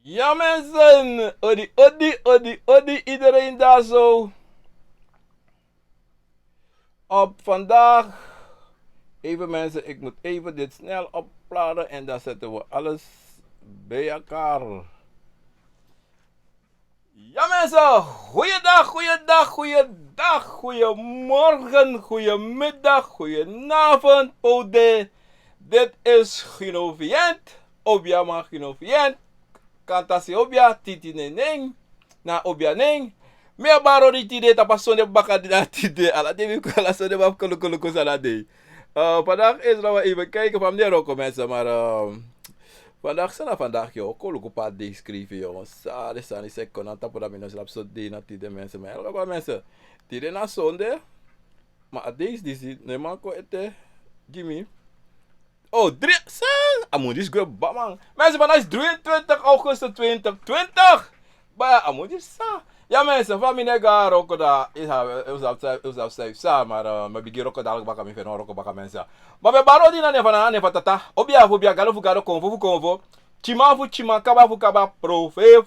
Ja mensen, odi, iedereen daar zo. Op vandaag, even mensen, ik moet even dit snel opladen en dan zetten we alles bij elkaar. Ja mensen, goeiedag, goeiemiddag, goedenavond, Pode. Dit is Guno Vyent, Obja maar Guno Vyent. Kantasi Obja, Titi Neneng, na Obja Neng. Mea baro di tide tapasonde baka di na tide. Ala dewi ko ala sonde bak kolo sana de. Vandaag is we even kijken van meneer ook mensen, maar vandaag zijn vandaag joh, kolo pa de schrijven joh. Sade sani sekon aan tapo da minos lap so de na tide mensen, maar elke mensen tide na sonde. Maar deze disi ne manko ete Jimmy. Oh, 3 sang. Amundis gue bamang. Mensen, vandaag is 23 augustus 2020. Ba amundis sa. Ja mensen, van mijn nega roko da is outside sa, maar me bigi roko dadelijk baka mi feno roko baka mensen. Maar me baro di na ne fatata. Obia galo fu galo konvo. Chima fu chima kaba profe.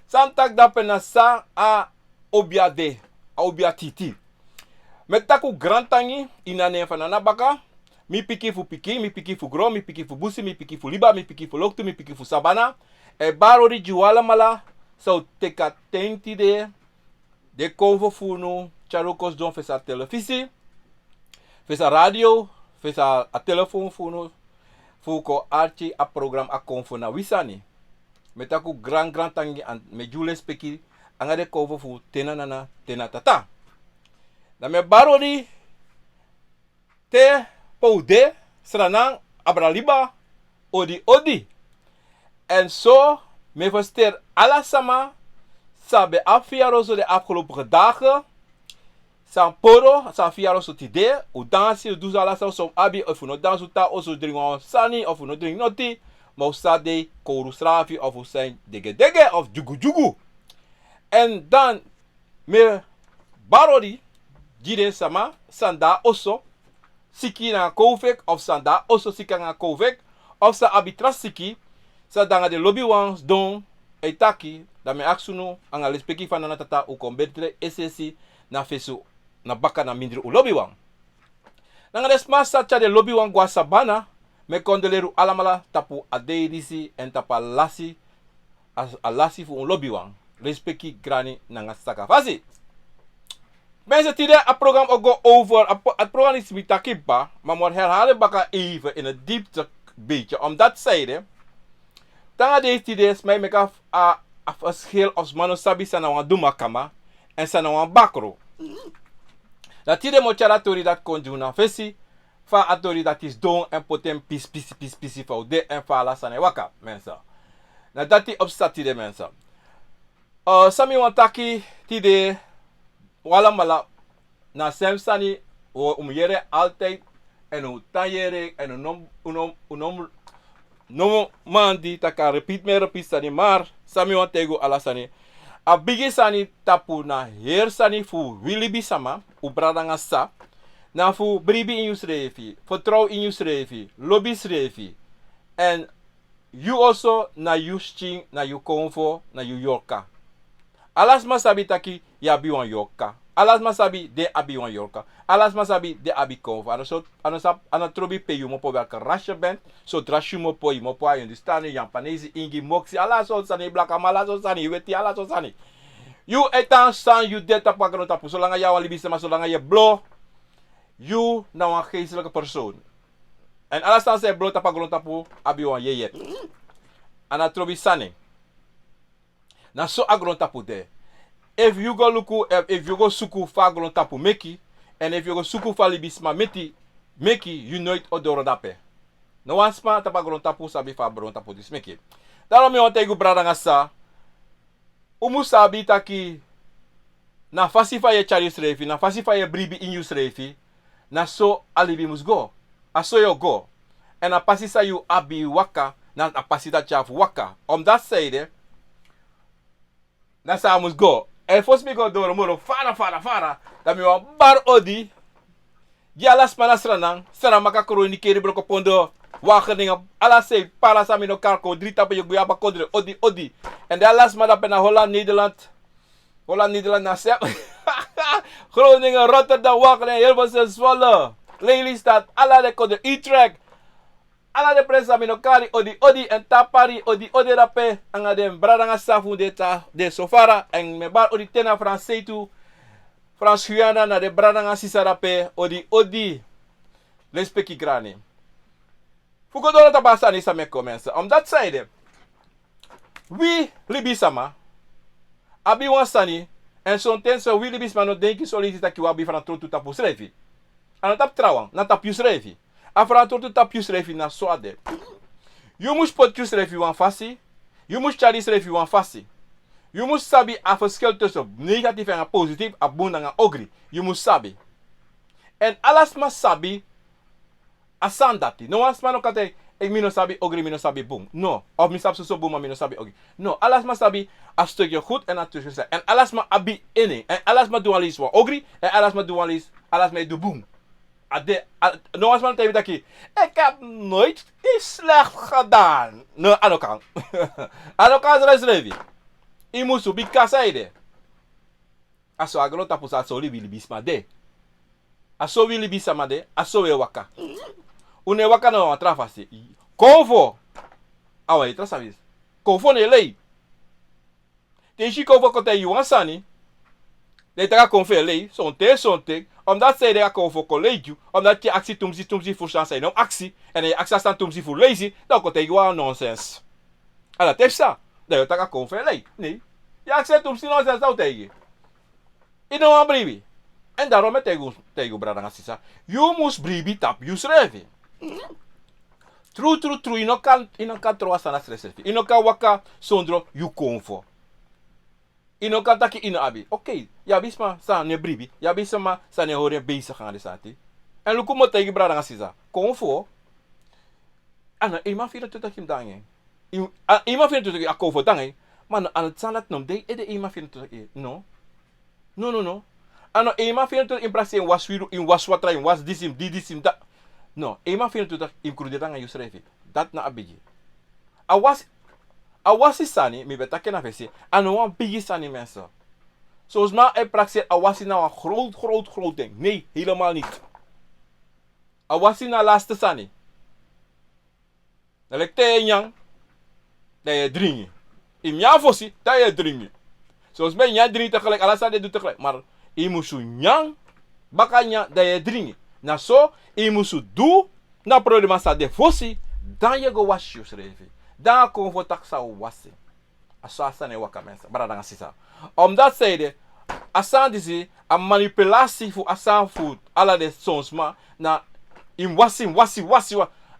Santak da penasa a obia de. A obia titi. Met taku grantangi ina ne fanana baka. Mi piki fu gro, mi piki fu busi, mi piki fu liba, mi piki fu loktu, mi piki fu sabana. E baro di juala mala. So teka tenti de convo funo, charukos don fesa televisi, fesa radio, fesa a telefoon funo, fuko archi a program a convo na wisani. Metaku grand tangi an me jule speki, anga de convo fu tena tata. Na me baro di te poude, sranang, abraliba, odi. En zo, me versteer alasama, sabe afviaroso de afgelopen dagen, san poro, san fiaroso tide, u dansi, u does alasa som abi, of u no dansu ta, of u drink on sani, of u no drink noti, maar u sta de koru strafi, of u zijn dege, of jugu. En dan, me barodi, jide sama, sanda oso, siki na kovek, of sanda oso sika na kovek, of sa abitras siki, sa danga de lobby wans don etaki da me aksuno anga lespeki fana na tata u kombetre esesi na fesu na baka na mindri u lobby wan. Nanga desma sa cha de lobby wan gwa sabana me kondeleru alamala tapu adeidisi en tapa lasi alasi fu un lobby wan. Respeki grani nanga saka fasi. Mensen, tide a program ook go over. Het program is mitakiba, maar moet herhalen baka even in het diepte beetje. Omdat zijde tanga deze tides mij meka a verschil of mano sabi sa na wan Adoemakama en sa na wan Bakroe. Dat tide mo chara tori dat konjuna fesi fa a tori dat is don en potem pisi fa de en fa la sa ne waka mensen. Na dati obsta tide mensen. Sami wan taki tide wala mala na semsani yere altijd en u tanyere en no mandi taka repeat sani maar sami wan tego alasani a bigi sani tapu na her sani fu wilibi sama u bradanga sa na fu bribi in yusrefi vertrouw in yusrefi lobby srefi en you also na yusching na you konfo na you yorka alas masabi taki ya bi wan yorka alas masabi de abi wan yorka alas masabi de abi konfo ano trobi pe you mo po welke rasje bent so drasje mo po you understand Japanese ingi moksi alas so sani blaka mala so sani weti alas so sani you etan san you de tapakano tapu zolang ya wan libisa maar zolang je blo you na wan geestelijke persoon en alas san se blo tapakano tapu abi wan yeye ana trobi sani na so agron tapu de. If you go suku fa agron tapu meki, and if you go suku fa libisma meki, you nooit odoro dape. No wan spa tapa agron tapu sabi fa agron tapu dis meki. Daarom me ontego brada ngasa, umu sabi taki, na fasi fa ye charius refi, na fasi fa ye bribi inyus refi, na so alibi mus go. Aso yo go. En a pasi sa you abi waka, na a pasi da chaf waka. Dat zijde, na sa mus go. En fos mi go door moro fara. Dat mi wan bar odi. Ja las manasranang, sara makakuro ni keri bloko pondo, wageningen, ala se, para sami no karko, 3 tappen je guyaba kodre, odi. En de las madapen naar Holland, Nederland naar Zep. Groningen, Rotterdam, Wageningen, Hilversum, Zwolle, Lelystad, ala de kodre, Utrecht. Ala de presa minokari, odi, en tapari, odi rape, anga de bradanga safu de sofara, en mebar odi tena France tu, France Guyana na de bradanga sisarape, odi, lespeki grani. Fuko dora tabasa ni sa me commence. Dat zeide, wie libisama, abi wansani, en son tenso wie libisma no denki solicita ki wabi van trotu tapu srevi. Ano tap trawang, na tapu srevi. Afra trotu tapu srevi na soade. You must put you srevi wan fasi, you must chari srevi wan fasi. You must sabi a verschil tussen negatief en positief, a boon en a ogri. You must sabi. En alas mas sabi, asan dati. No as man okate, ik mi no sabi ogri, mi no sabi boom. No. Of mi sabi so boom, maar mi no sabi ogri. No. Alas mas sabi a stukje goed en a stukje slecht. En alas ma abi ene. En alas ma doen alis wa ogri. En alas ma doen alis, alas ma do boom. No as man tegen dat ik heb nooit iets slecht gedaan. No, anokan. Anokan is revi. Imusu bikasa ide. Aso agro tapusa aso libi libisma de. Aso wili bisama de, aso we waka. Une waka no trafasi. Konfo. Awa itra sabis. Konfo ne lei. Tenshi konfo kote yuansani. De taka konfo lei, sonte. Omdat zij de konfo collegio, omdat je actie tumsi voor staan zijn om actie en je actie staan tumsi voor lazy, dan komt tegen nonsens. En dat is dat. Dat je taka konfo lei. Nee. Je actie tumsi nonsens nou tegen. Ino aan bribi. En daarom met tegen brada ngasisa. You must bribi tap you schrijven. True. Ino kan troa sana stress. Ino kan waka sondro you konfo. Ino kan taki ino abi. Oké, ja bisma sa ne bribi. Ja bisma sa ne hore bezig gaan de sati. En luku mo tegen brada ngasisa. Konfo. Ana ima fira tuta kim dangen. Ima fira tuta a konfo dangen. Man an het salat nom de ede ima fira tuta no. No. Ano ema fina to imprasi in waswiru in waswatra in was disim da. No, ema fina to include nga yusrefi. Dat na abigi. Awasi sani mi betake na vesi. Ano wan bigi sani mensen. Zoals ma e praxi awasi na wan groot ding. Nee, helemaal niet. Awasi na laatste sani. Elekte nyang. Da je dringi. Im ya fosi, da je dringi. Zoals men ya dringi tegelijk, alasa de doet tegelijk. Maar imusu nyang bakanya da je dringi. Na so imusu du na problema sa de fosi, dan je go wash you schreven. Dan kon voor taksa wasi. Aso asane waka mensa. Barada nga sisa. Omdat zeide, asan disi a manipulatie voor asan food ala de sonsma na im wasi.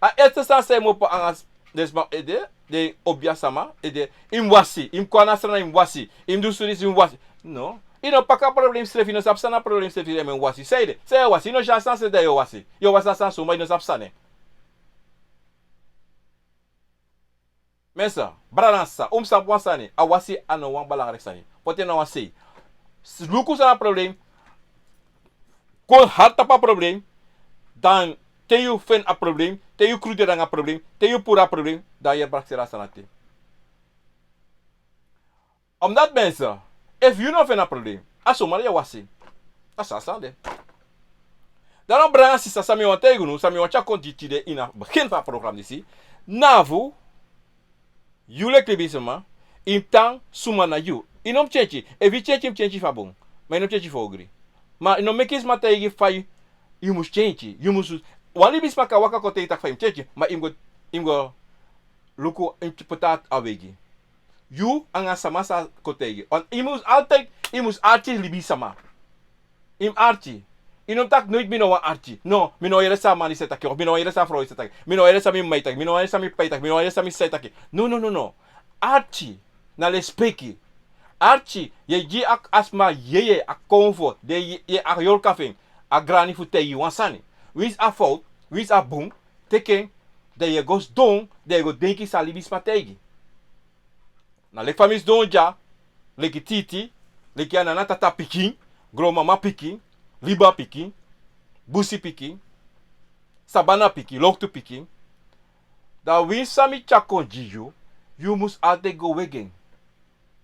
A ete sa se mo pa angas desma ede de obiasama ede im wasi, im kwanasana im wasi, im dusuris im wasi. No. Ino paka problem strefi no sapsana problem strefi de men wasi. Say wasi no jansan se de yo wasi. Yo wasa san suma ino sapsane. Mensa, branasa, sap wansani, a wasi ano wan belangrijk sani. Pote no wasi. Luku sana problem. Kon harta pa problem. Dan te you fen a problem, te you kruderang a problem, te you pura problem, dan je braksera sanati. Omdat mensen, if you no fen a problem, aso maar je wasi. Asa sande. Daarom brengen ze sami wan tegunu, sami wan chakon ditide in a begin van het programma disi. Navu, yule klibisema, in tang suma na you. Inom chechi, if you chechi fabung, maar inom chechi fogri. Maar inom mekis mategi fai, you must change, you must. Wali bisma ka waka kote itak fai chechi, maar imgo luku impotat awegi. You anga samasa kotegi. On imus altijd, imus archi libisama. Im archi. Inom tak nooit mino wan archi. No, mino yere sa mani setaki, of mino yere sa froi setaki. Mino yere sa mi maitak, mino yere sa mi paitak, mino yere sa mi setaki. No. Archi na lespeki. Archi, je ak asma yeye ak comfort, de je ak yor kafing, ak grani fu te wansani. Wins a fout, wins a boom, teken, de je gos don, de je go denki sa libisma tegi. Na lek famis don ja, leki titi, leki anana tata pikin, gro mama pikin, liba pikin, busi piki, sabana piki, loktu piki, dat win sami chakon jiju, you must altijd go wegen.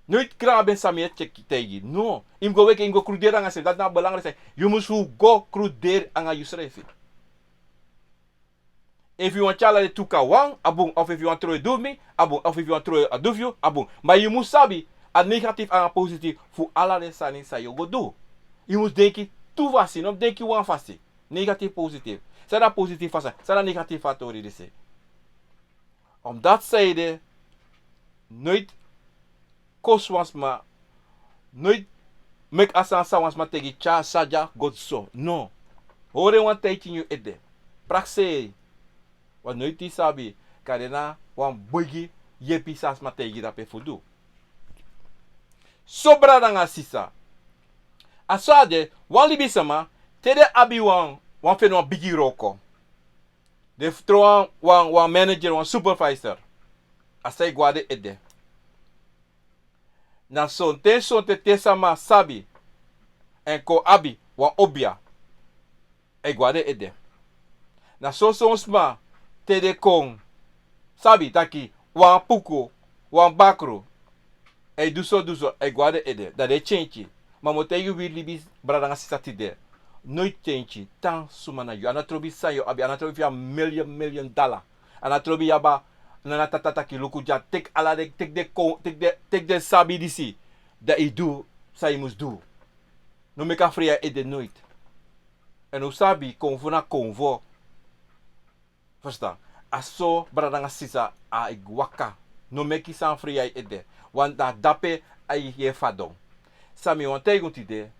Nooit kraben sami het check tegi. No. Im go wegen, im go kruder anga se. Dat na belangrijk. You must go kruder anga yusrefi. If you want chala de tuka wang, abong. Of if you want throw do me, abong. Of if you want throw a dove you, abong. Maar you must sabi, a negatief en a positief, voor alle de sani sa you go do. You must denken, two vasi, no denken one vasi. Negatief, positief. Zijn dat positief vasi, zijn dat negatief factoren die se. Omdat zijde, nooit koswans ma, nooit mek asan sawans ma tegi cha saja god so. No. Hore wan tijdje you ede. Praxe. Want nooit die sabi, kadena wan boigi yepi sas ma tegi dat pe fudu. Sobra danga sisa. Asade, wan libi sama, tede abi wan fen wan bigi roko. De tro wan manager, wan supervisor. Asai guade ede. Na son te sama sabi. En ko abi wan obia. E guade ede. Na so sma tede kong sabi taki wan puko, wan bakro. E duso, e guade ede. Da de change. Maar moet je weer libis bradanga sisati de. Nooit change. Tan sumana yu. Anatrobi sayo abi. Anatrobi via million dollar. Anatrobi yaba. Nana tatata ki luku ja. Tek ala de. Tek de sabi disi. Dat je doe. Sa je moest doen. No meka fria ede nooit. En o sabi. Konvo na konvo. Verstaan. Aso bradanga sisa. A igwaka. No meki san fria ede. Want da dape ai je fadong. Sami wan tegen tide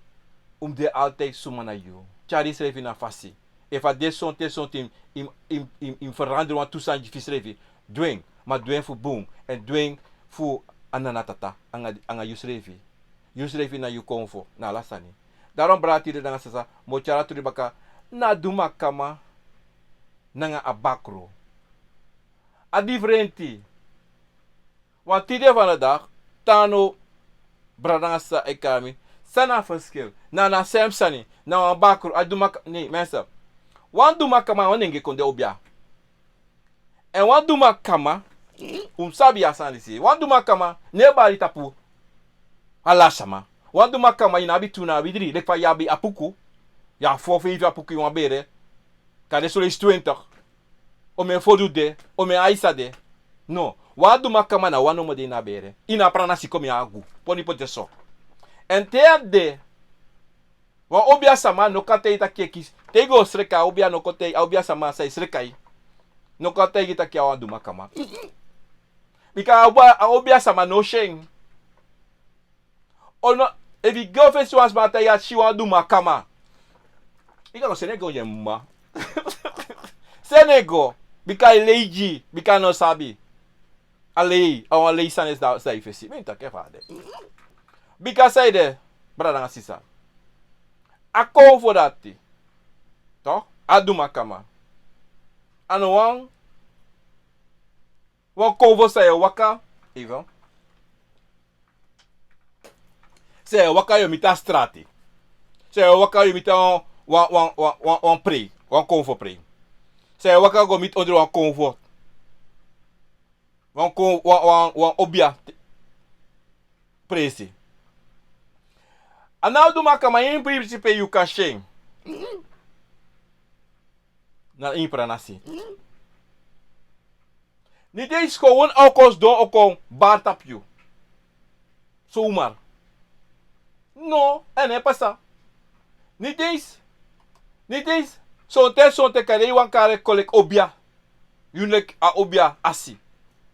de altijd sumana you. Chari schreef na fasi. If a de son team im veranderen wan toestand je schreef. Dwing, maar dwing voor boom en dwing voor ananatata anga you schreef. You schreef na you konfo na lasani. Daarom brati de danga sasa mo chara turi baka na Adoemakama nanga a Bakroe. A differenti. Want tide van de dag tano bradangasa ekami sana verschil na semsani na Bakroe Adoemakama nee mensen wan Adoemakama wanenge konde obia en wan Adoemakama sabi asani si wan Adoemakama ne bari tapu alasama wan Adoemakama ina bi tuna bidri lek fa yabi apuku ya 4-5 apuku wan bere kade sole 20 o men fodu de o men aisa de no wan Adoemakama na wano mode na bere ina prana si komi agu poni pote so en de wan obia sama no kate ita kekis tego sreka obia no kote obia sama sai srekai no kate ita kia wan Adoemakama bika obia sama no sheng ono if you go face once mata ya shi wan Adoemakama ika no senego yemma senego bika leiji bika no sabi alei awan lei sanes da sai fesi menta ke fade bika saide brada sisa ako for dati to Adoemakama ano wan kovo sai waka even sai waka yo mita strati sai waka yo mita wan pre wan kovo pre sai waka go mit onder wan kovo wan obia presi. Ana Adoemakama in principe you can sheng. Na impra nasi. Niet eens gewoon alcohol door ook bar tap you. Zomaar. No, en he pasa. Niet eens. Zo'n te kare wan kare kolek obia. Yunek a obia asi.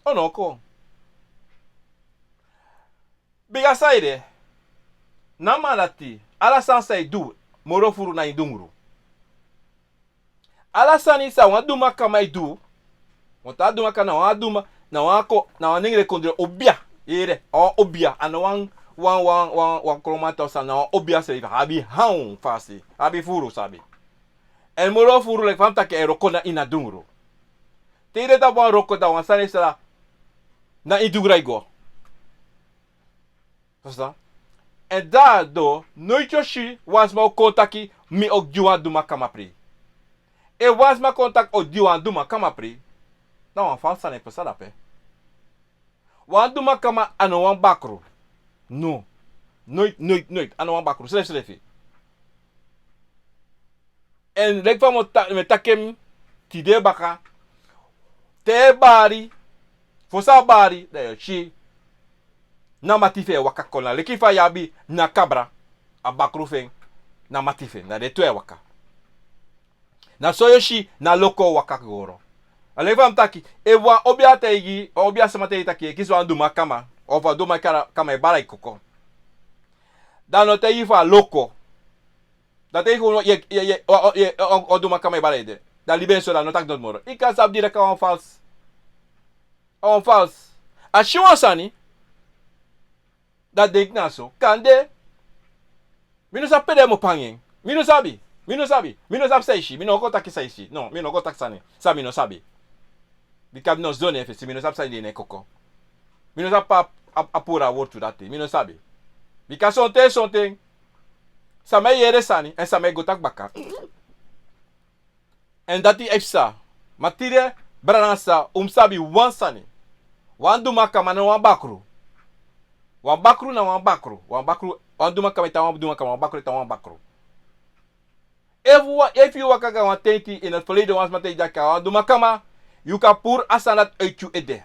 Oh no, ko. Biga saide. Namalati. Alasan say do. Moro furu na indungru. Alasan isa wan Adoemakama do. Want Adoemakama na wan ningre kondre obia. Ere. O obia. Ana wan kromata sa na obia se habi haun fasi. Habi furu sabi. En moro furu lek famta ke erokona ina dungru. Tere da wan roko da wan sane sala na idugrai go. Verstaan? En daardoor nooit yoshi was maar kontaki mi ook juan Adoemakama pri. E was ma contact o di wan Adoemakama pri. Na wan falsa ne pesada pe. Wan Adoemakama ano wan Bakroe. No. Nooit. Ano wan Bakroe. Schrijf. En lek van me takem tide baka. Te bari. Fosa bari. De chi. Na matife waka kona. Leki fa yabi na kabra. A Bakroe feng. Na matife. Na de tue waka. Na soyoshi na loko waka goro. Aleva mtaki. Ewa obia teigi. Obia samate taki. Kiso Adoemakama. Of Adoemakama e barai koko. Dan no teigi fa loko. Dat is gewoon Adoemakama e barai de. Dan liben so dan no tak not moro. Ika sab direct on vals. On vals. Als je wansani. Dat denk na so. Kande. Mino sa pede mo panging. Mino sabi. Mino sab saishi. Mino ko taki saishi. No, mino ko tak sani. Sa mino sabi. Bikab no zone fesi. Mino sab sani ne koko. Mino sab pa apura word to that thing. Mino sabi. Bika sonte. Sa me yere sani. En sa me gotak baka. En dat die efsa. Matire. Branasa. Sabi wan sani. Wan Adoemakama na wan Bakroe. Wan Bakroe na wan Bakroe. Wan Adoemakama ita wan Adoemakama. Wan Bakroe ita wan Bakroe. If you wakaga wan tenti in het verleden was met dat wan Adoemakama, you kan puur asanat uit je ede.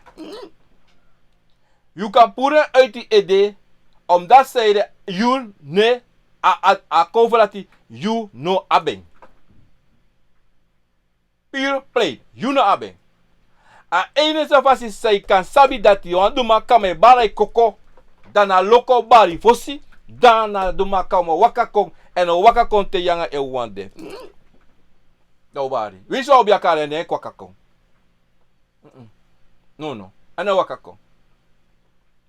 You kan puur uit je ede, omdat zij you ne a coverati you no abeng. Pure play, you no abeng. A enige vasi zij kan sabi dat wan Adoemakama barai koko, dan a loko bari fosi, dan a Adoemakama wakakong, en o wakakong te yanga e wande. Nobody. Wie zou bij elkaar en wakakong? No. En wakakong.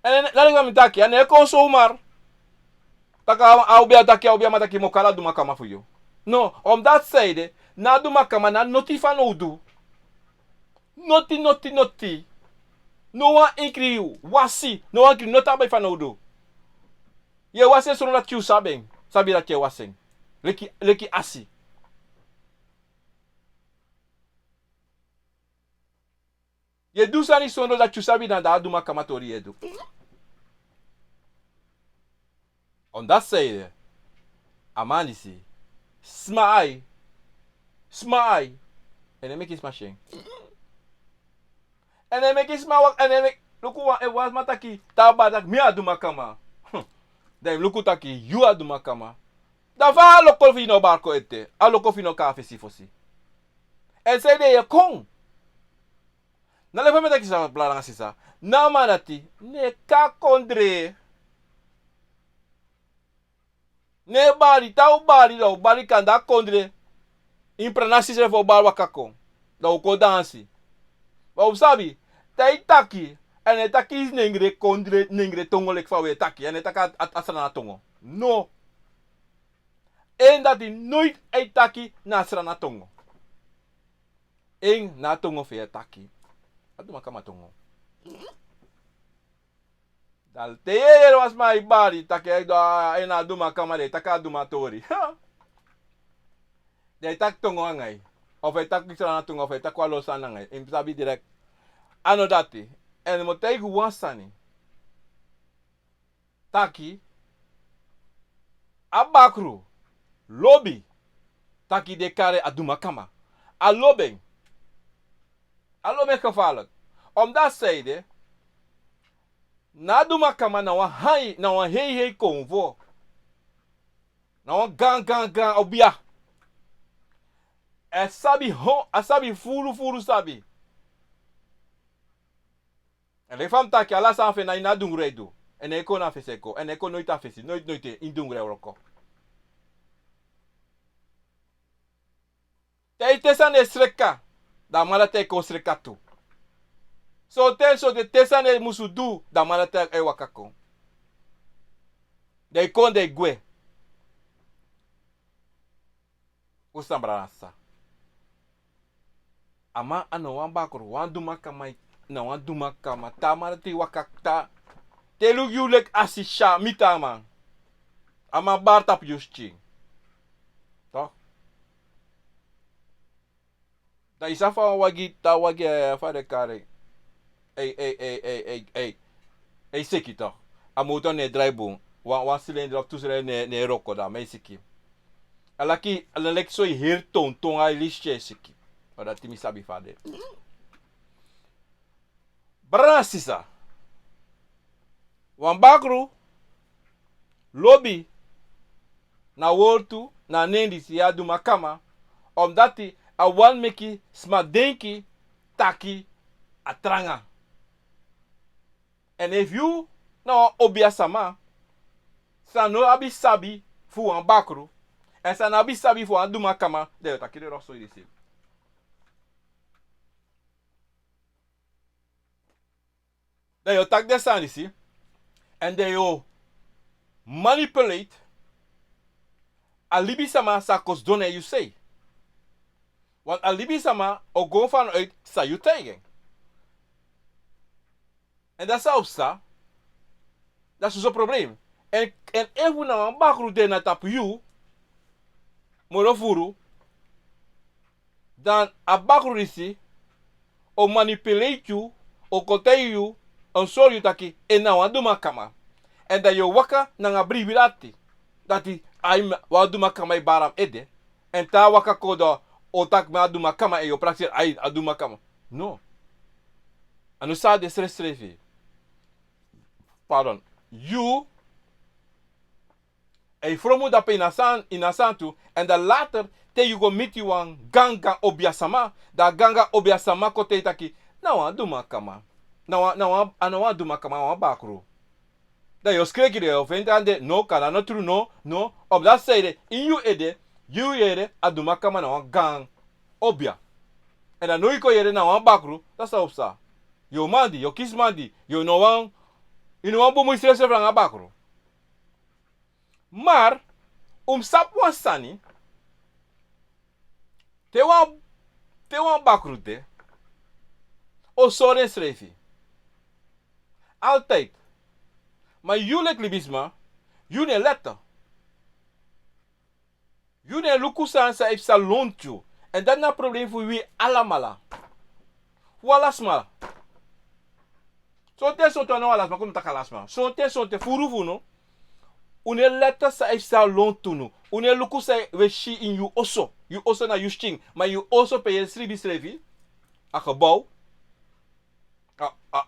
En laat ik hem taki, en kon zomaar. Taka aubia mataki mokala Adoemakama voor jou. No, omdat zij na Adoemakama na noti van odu. Noti. No one inkri wasi, no one inkri nota bij van odu. Je wasi so dat you sabeng. Sabi dat je waseng. Leki asi. Je doet zo niet zonder dat je sabi dat de Adoemakama Tori je doet. Omdat zei je, amanisi, smaai, en dan maak je smashing. En dan maak je smaak, en dan maak je, was mataki, tabadak, mi Adoemakama. Dan luku taki, you Adoemakama. Dan va loko fino barko ete, a loko fino kafe si fosi. En zei de je kong. Na lefa me taki sa blaranga sisa. Na manati ne ka kondre. Ne bari tau bari kanda kondre. Impranasi se fo bar wakako. Da uko dansi. Ba sabi, tai taki en taki is nengre kondre nengre tongo lek fa we taki en taka asana tongo. No. En dat die nooit ei taki na asana tongo. En na tongo fe taki. Adoemakama tongo. Dal teer was my body take en Adoemakama de taka Adoemakama Tori. De tak tongo angai. Of hij tak kisana tongo of hij tak walo sana ngai. In sabi direct. Ano dati. En mo take wansani. Taki. A Bakroe. Lobby. Taki de kare Adoemakama. A lobeng. Allo gevaarlijk. Omdat zeiden, na Adoemakama na wan hei konvo. Na wan gang obia. Asabi furu sabi. En le fam taki ala san fe na ina dungre do. En eko na feseko. En eko nooit afesi. Nooit in dungre roko. Teitesan esreka. Da malate ko srekatu. So de tesane musu du da malate e wakako. De kon de gwe. Usambranasa. Ama ano wan Bakroe wan Adoemakama na wan Adoemakama ta malate wakakta. Telu yulek asisha mitama. Ama bar tap yusching. Toch? Da isa fa wagi ta wagi fa de kare. Ei seki toch. A motor ne draaiboom. Wan cilinder of toestel ne roko da. Me seki. Alaki alek so heel ton ai listje seki. Ora timi sabi fa de. Brasisa. Wan bakru lobby na wortu na nendi si Adoemakama omdat hij a wan meki sma denki taki atranga. En if you no obia sama sa no abi sabi fu wan bakru en sa no abi sabi fu Adoemakama de taki de rosso disi. De yo tak de san disi en de yo manipulate alibi sama sa kos done you say. Want alibi sama o go vanuit sa you tegen. En dat is opsta. Dat is zo'n probleem. En even na een bakru de na tap you, morofuru, dan a bakru risi, o manipulate you, o kote you, on sorry you taki, en na Adoemakama. En dat je waka na nga bribilati. Dat die ay Adoemakama i baram ede. En ta waka kodo otak me Adoemakama e yo praxis ay Adoemakama. No. Anu sa de strefi. Pardon. You e fromu da pe inasantu en da later te you go meet you an ganga obiasama da ganga obiasama kote taki na Adoemakama na Adoemakama wa bakru da yo skreki de of entende no kana no true no op dat zijde in you ede Adoemakama na gang obia en dan no iko yede na bakru dat sa opsa yo mandi yo kis mandi yo no wan ino wan bomu stress fra bakru. Maar, sap wan sani, te wan bakru de, o soren schrefi. Altijd. Maar jullie libisma, jullie letter. Jullie lukusan sa if sa lontju. En dat na probleem voor wie alamala. Walasma. Sonte sonte no alasma, kom takalasma. Sonte furufu no. Une letter sa if sa lontunu. Une luku sa we shi in you also. You also na you sting. Maar you also pay sribi srevi. A gebouw.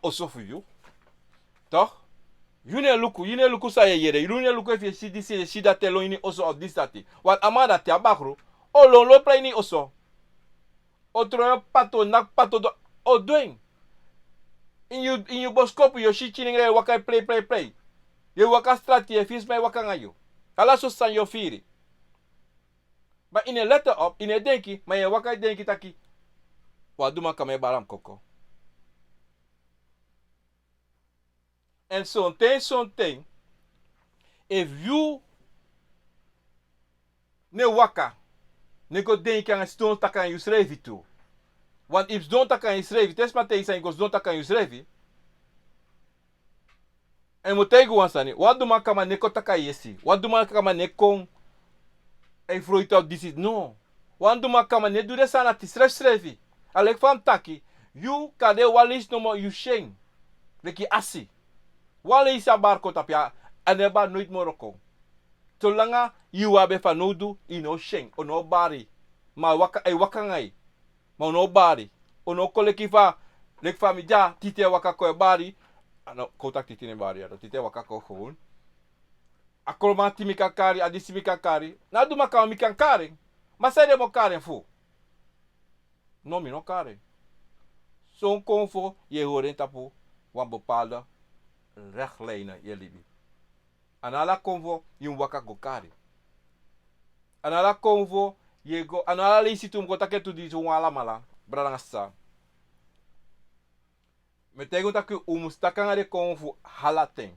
Also voor you. Toch? Yune luku sa yere. Yune luku if je si dat telo ini also of this that. Want amada te abakro. O lo play ni also. O troyo pato nak pato do. O doing. In you boskop yo shi chining waka play. Je waka strati je vis mij waka ngayo. Ala so san yo firi. Maar in een letter op, in een denki, maar je waka denki taki. Adoemakama baram koko. En something. If you ne waka, ne go denki aan stone taka you schreef toe. Want if stone taka you schreef, test maar tegen zijn, go stone taka you schreef. En motego wansani, Adoemakama ne kotaka yesi. Adoemakama ne kon e fruit out this is no. Adoemakama ne do de sana ti schreef. Alek fam taki, you kade walis no mo you sheng. Leki asi. Walis a barko tapia, aneba nooit moroko. Tolanga you abe fanodu ino sheng, ono bari. Ma waka ngai. Ma ono bari. Ono kolekifa, lek fami ja, tite waka koe bari. Ano, kotak titine bari ado tite wakako gewoon. Akromati mikakari, adisi mikakari. Na Adoemakama mikakari. Maar zij mo karen fu. No mi no karen. Zo'n konvo je horen tapu wan bepaalde rechtlijnen je libi. Anala konvo je waka go kari. Anala konvo je go anala lisi tum go taketu di zo wala mala. Brangasa. Metego taki umustaka de konvo halaten.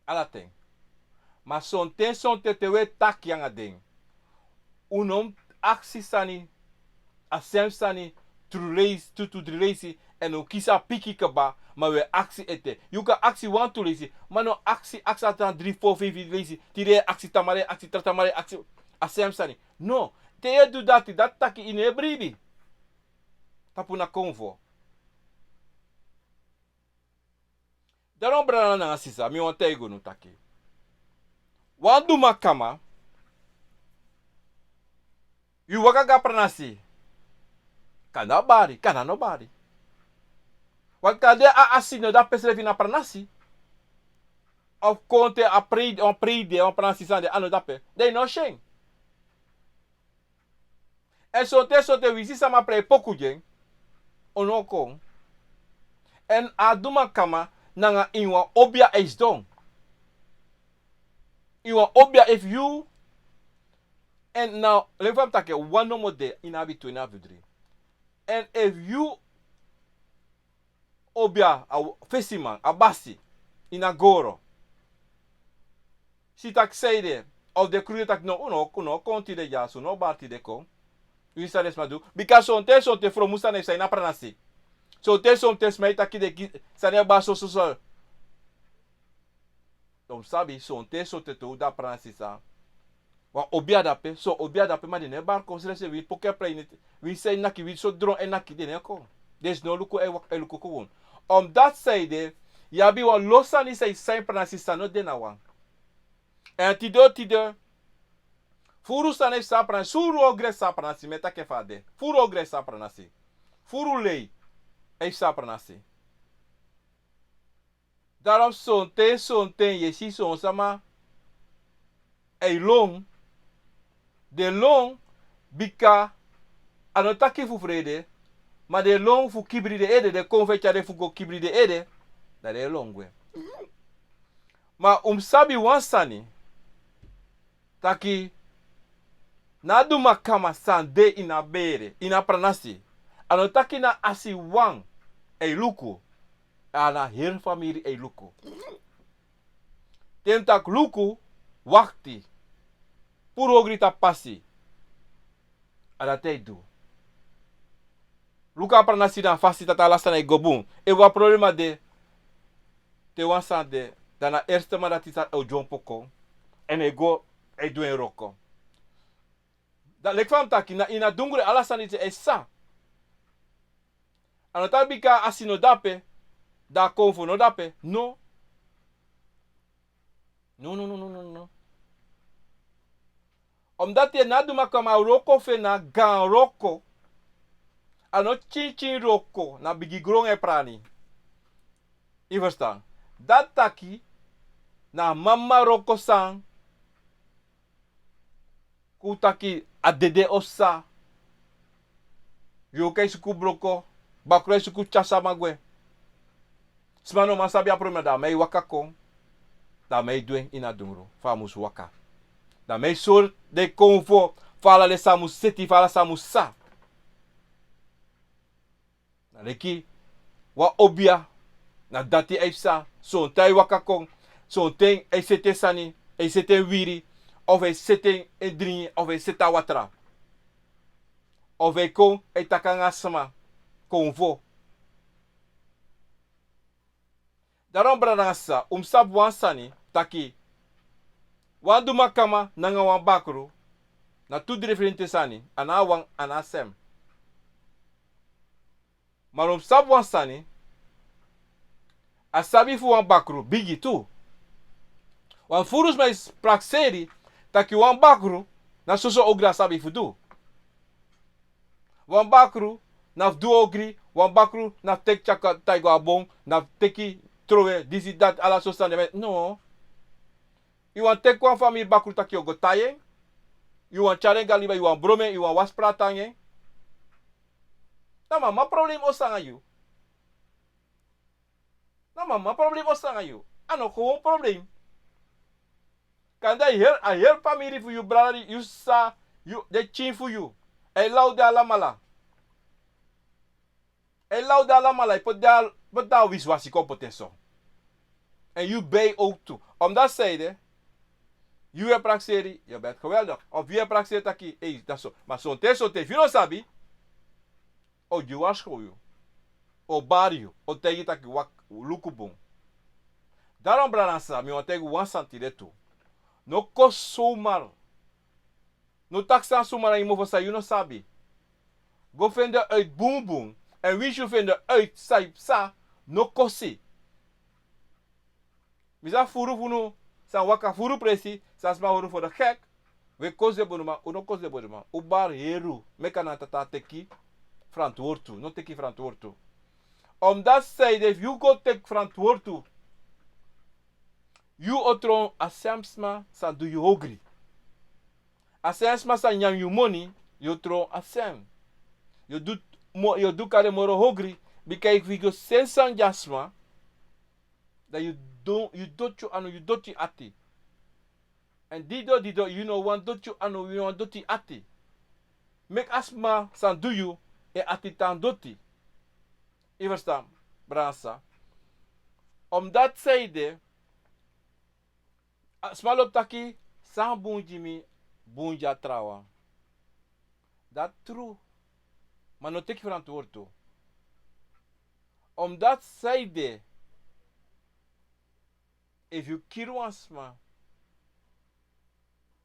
Alaten. Maar son te we tak yang adeng. Unom aksi sani a semsani to relatie en o kisa piki kaba maar we actie ete. You kan actie want to lazy, maar no actie atan 3 4 5 lazy. Tire actie tamare actie tratamare actie a semsani. No, te do dat taki in ebribi. Tapu na convo. Daarom brana na sisa, mi wan tego no taki. Wan Adoemakama, yu waka ga pranasi. Kana bari, kana no bari. Want kade a asino da pesrevi na pranasi. Of konte a pride, on pranasi sande ano dape. They no sheng. En sote wisi sama pre poku jeng. Ono kong. En Adoemakama nanga inwa obia is dong. Inwa obia if you. And now, lefam take one no more day in abi 2 in abi 3. And if you obia a fesiman, a basi, in a goro. Si tak say there, of the crew tak no, konti de jaso, no barti de kon. You sa des madu. Because sonte from musa ne sa ina pranasi. Sonte smai taki de sa ne baso so. Dom sabi, sonte to da pranasi sa. Wa obia dape, so obia dape ma de ne bar konserese wi poke play we say naki we so dron en naki de ne kon. There's no luku e luku ko won. Dat side, yabi wa losani say sai pranasi sa no de na wan. En tido furu sa ne sa pranasi, suru ogre sa pranasi meta ke fade. Furu ogre sa pranasi. Furu lei e sa pranasi. Daarom sonte yesi son sama e long de long bika anotaki fu frede, ma de long fu kibri de ede, de konfecha de fu go kibri de ede, da de longwe. Ma sabi wansani, taki na Adoemakama sande ina bere, ina pranasi, anotaki na asi wang e luku, ana her famiri e luku. Tentak luku, wakti, puro grita pasi. Ada do. Luka pranasi dan fasi tata lasana e gobun. E wa problema de te wansan de dana eerste ma dat isa o John Poko. En e go e do en roko. Da lek fam taki na ina dungure alasani te e sa. Anotabika asino dape da konfo no dape. No. No. Omdat je na Adoemakama roko fe na gan roko. Ano chin roko na bigi grong e prani. I verstaan. Dat taki na mama roko sang. Kutaki adede osa. Yoke suku broko. Bakroe suku chasa magwe. Smano masabi aprome da mei wakakong. Da mei duen ina dungro. Famus waka. Da mei sur de konvo. Fala le samu seti. Fala samu sa. Na leki. Wa obia. Na dati eifsa. Son tai wakakong. Son ten e sete sani. E sete wiri. Of e sete e dringi. Of e seta watra. Of e kon e takanga sama. Konvo. Daarom branasa. Sab wansani. Taki. Wan Adoemakama nanga wan Bakroe. Na tu diferente sani. Ana wang ana sem. Maar sab wansani. Asabi fu wan Bakroe. Bigi tu. Wan furus mais prakseri. Taki wan Bakroe. Na soso ogra sabi fu du. Wan Bakroe. Na du ogri. Wan Bakroe. Na tek chaka taigo abong. Na teki trowe. Disi dat ala sosande. No. You want take one family Bakroe taki ogo taye. You want charenga liba. You want brome. You want waspra tange. Nama ma problem osanga you. Nama ma problem osanga you. Ano gewoon problem. Kan I hear family for you brother. You sa. You they chin for you. E lauda alamala. E lauda alamala. Put da wiswasi kompetenso. En you bij ook toe. Omdat zeiden. Je hebt praxeri, je bent geweldig. Of je hebt praxeri taki, dat is zo. Maar zo'n te, je sabi. O je was gewoon. O barrio, o tegi taki wak lukubong. Daarom branasa, mi want tegi wan santire toe. No kost zomaar. No taksa sumara imo voor sa, you no sabi. Go vinden uit boom boom. En wie je vinden uit sa, no kosi. Misa furu funu, sa waka furu presi, sa sma furu voor de gek. We koze bonuma, uno koze bonuma. Ubar heru, mekana tata teki verantwoord toe. No teki verantwoord toe. Omdat zij, if you go take verantwoord toe, you otron asemsma sa do you hungry. Asemsma sa nyam you money, you tron asem. You do kare moro hungry, because if you go sensan jasma, that you don't you anu you doti ati. And dido, you know one doti anu you know doti ati. Make asma san do you e ati tan doti. Je verstaat, brasa. Omdat zij de smalop taki san bunjimi bunja trawa. Dat true. Maar no teki verantwoord toe. Omdat zij de if you kill wansma,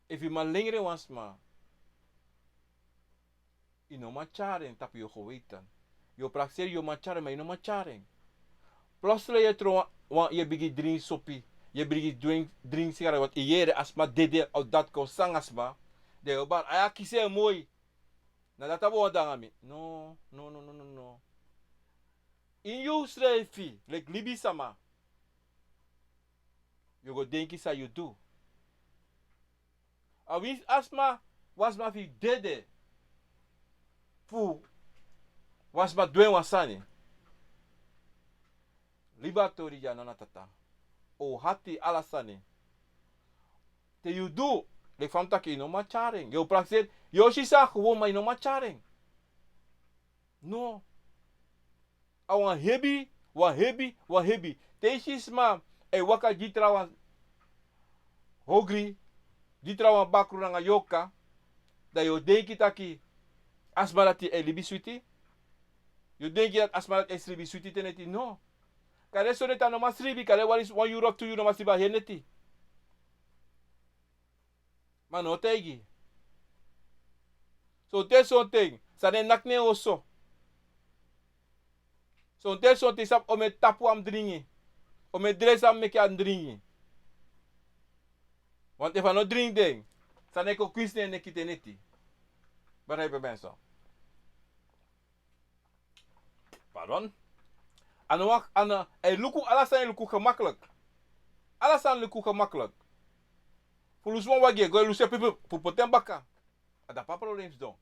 if you malingere wansma, ino macharen tapi yo geweten. Je praxeer je macharen, maar je no macharen. Plotseling je trouw, je begint drink sopi. Je begint drink sigaren, wat je asma dede, of dat ko sang asma. De je bar, aya kise mooi. Na dat abo wadangami. No. In you srefi, like libi sama. You go denki sa you do. A wins asma, was ma fi dede. Fu, was ma dwen wasani. Liba tori ja nana tata. O hati alasani. Te you do. Lek van tak ino macharing. Yo praxeer. Yo shisa gewoon maar ino macharing. No. Awan hebi. Wa hebi. Te shisma. E waka jitra wan. Hogri. Jitra wan bakru nanga yoka. Da yo denki taki. Asmarati e libi suiti. Yo denki dat asmarat e libi suiti teneti. No. Kare soneta no masribi. Kare waris 1 euro 2 euro masriba heneti. Maar no tegi. So there's something. Sa den nakne oso. So there's something sap ome tapu am dringi. Ome dress am meke am dringi. Want if I no drink ding. Sa neko kwisne ne kiteneti. Begrijpen mensen? Pardon? Ana, alles zijn luku gemakkelijk. Alles zijn luku gemakkelijk. Voor lusman wage, go lusse pipi, voor poten baka. Ada pa problems don.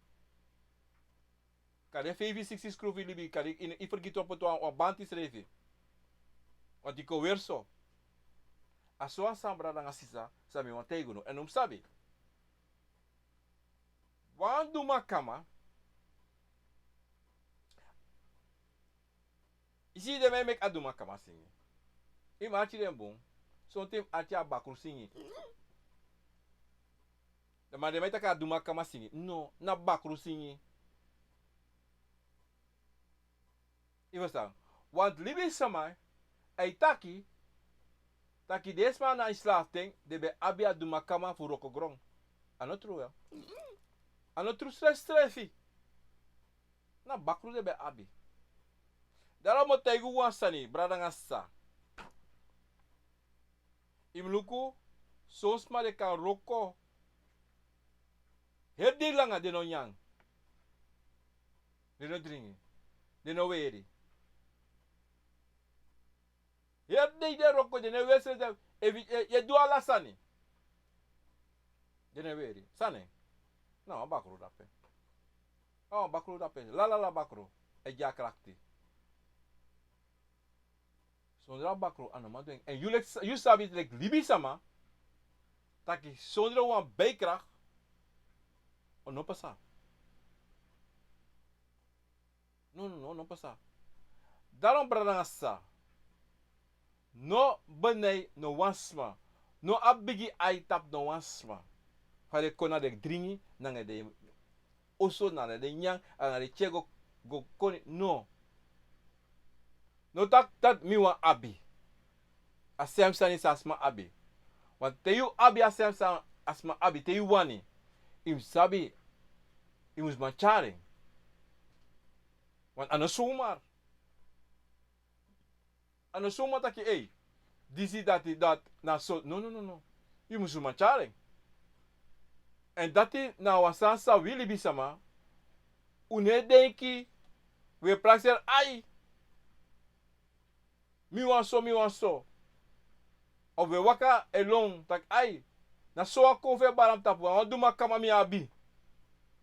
Kade 5-6 skruvi libi, kade in vergit op het aan bantis revi. Want die weer zo. Aso asambra na sisa, sabi wan Guno. En sabi. Wan Adoemakama. Isi de me mek Adoemakama singi. Ima achi den bon. Son tem achi a Bakroe singi. Maar de mij taka Adoemakama singi. No, na Bakroe singi. Je verstaan? Want libi samai, ei taki desma na islafting, de be abi Adoemakama voor rokogrong. Anotru ja. Anotru strefi. Na Bakroe de be abi. Daarom moet hij goed wansani, bradangasa. Imluku, soms maar de kan roko. Heel die lange de no yang. De no dringi. De no weri. Heel die de roko de no wesel. Je doe ala sani. De no weri. Sani. Nou, Bakroe dape. Oh, Bakroe dape. La Bakroe. E ja krakti. Sondra Bakroe anoma doen. En you sabi like libi sama. Taki sondra wan bijkracht. O no pasa. No pasa. Daarom bradangasa. No benei no wansma. No abigi aitap no wansma. Fare kona de dringi nanga de oso nanga de nyang nanga de chego go koni no. No dat mi wan abi. A semsani sa asma abi. Want te you abi a semsani asma abi te you wani. Im sabi, imus mancharing. Want ano zomaar. Ano zomaar dat je, hey, die ziet dat, na so, no. Je moet mancharing. En dat is, na wasansa wili bisama, une denki, we praxer, ai, mi wan so. Of we waka elong, tak ai, na so a konve baram tapu, Adoemakama mi abi.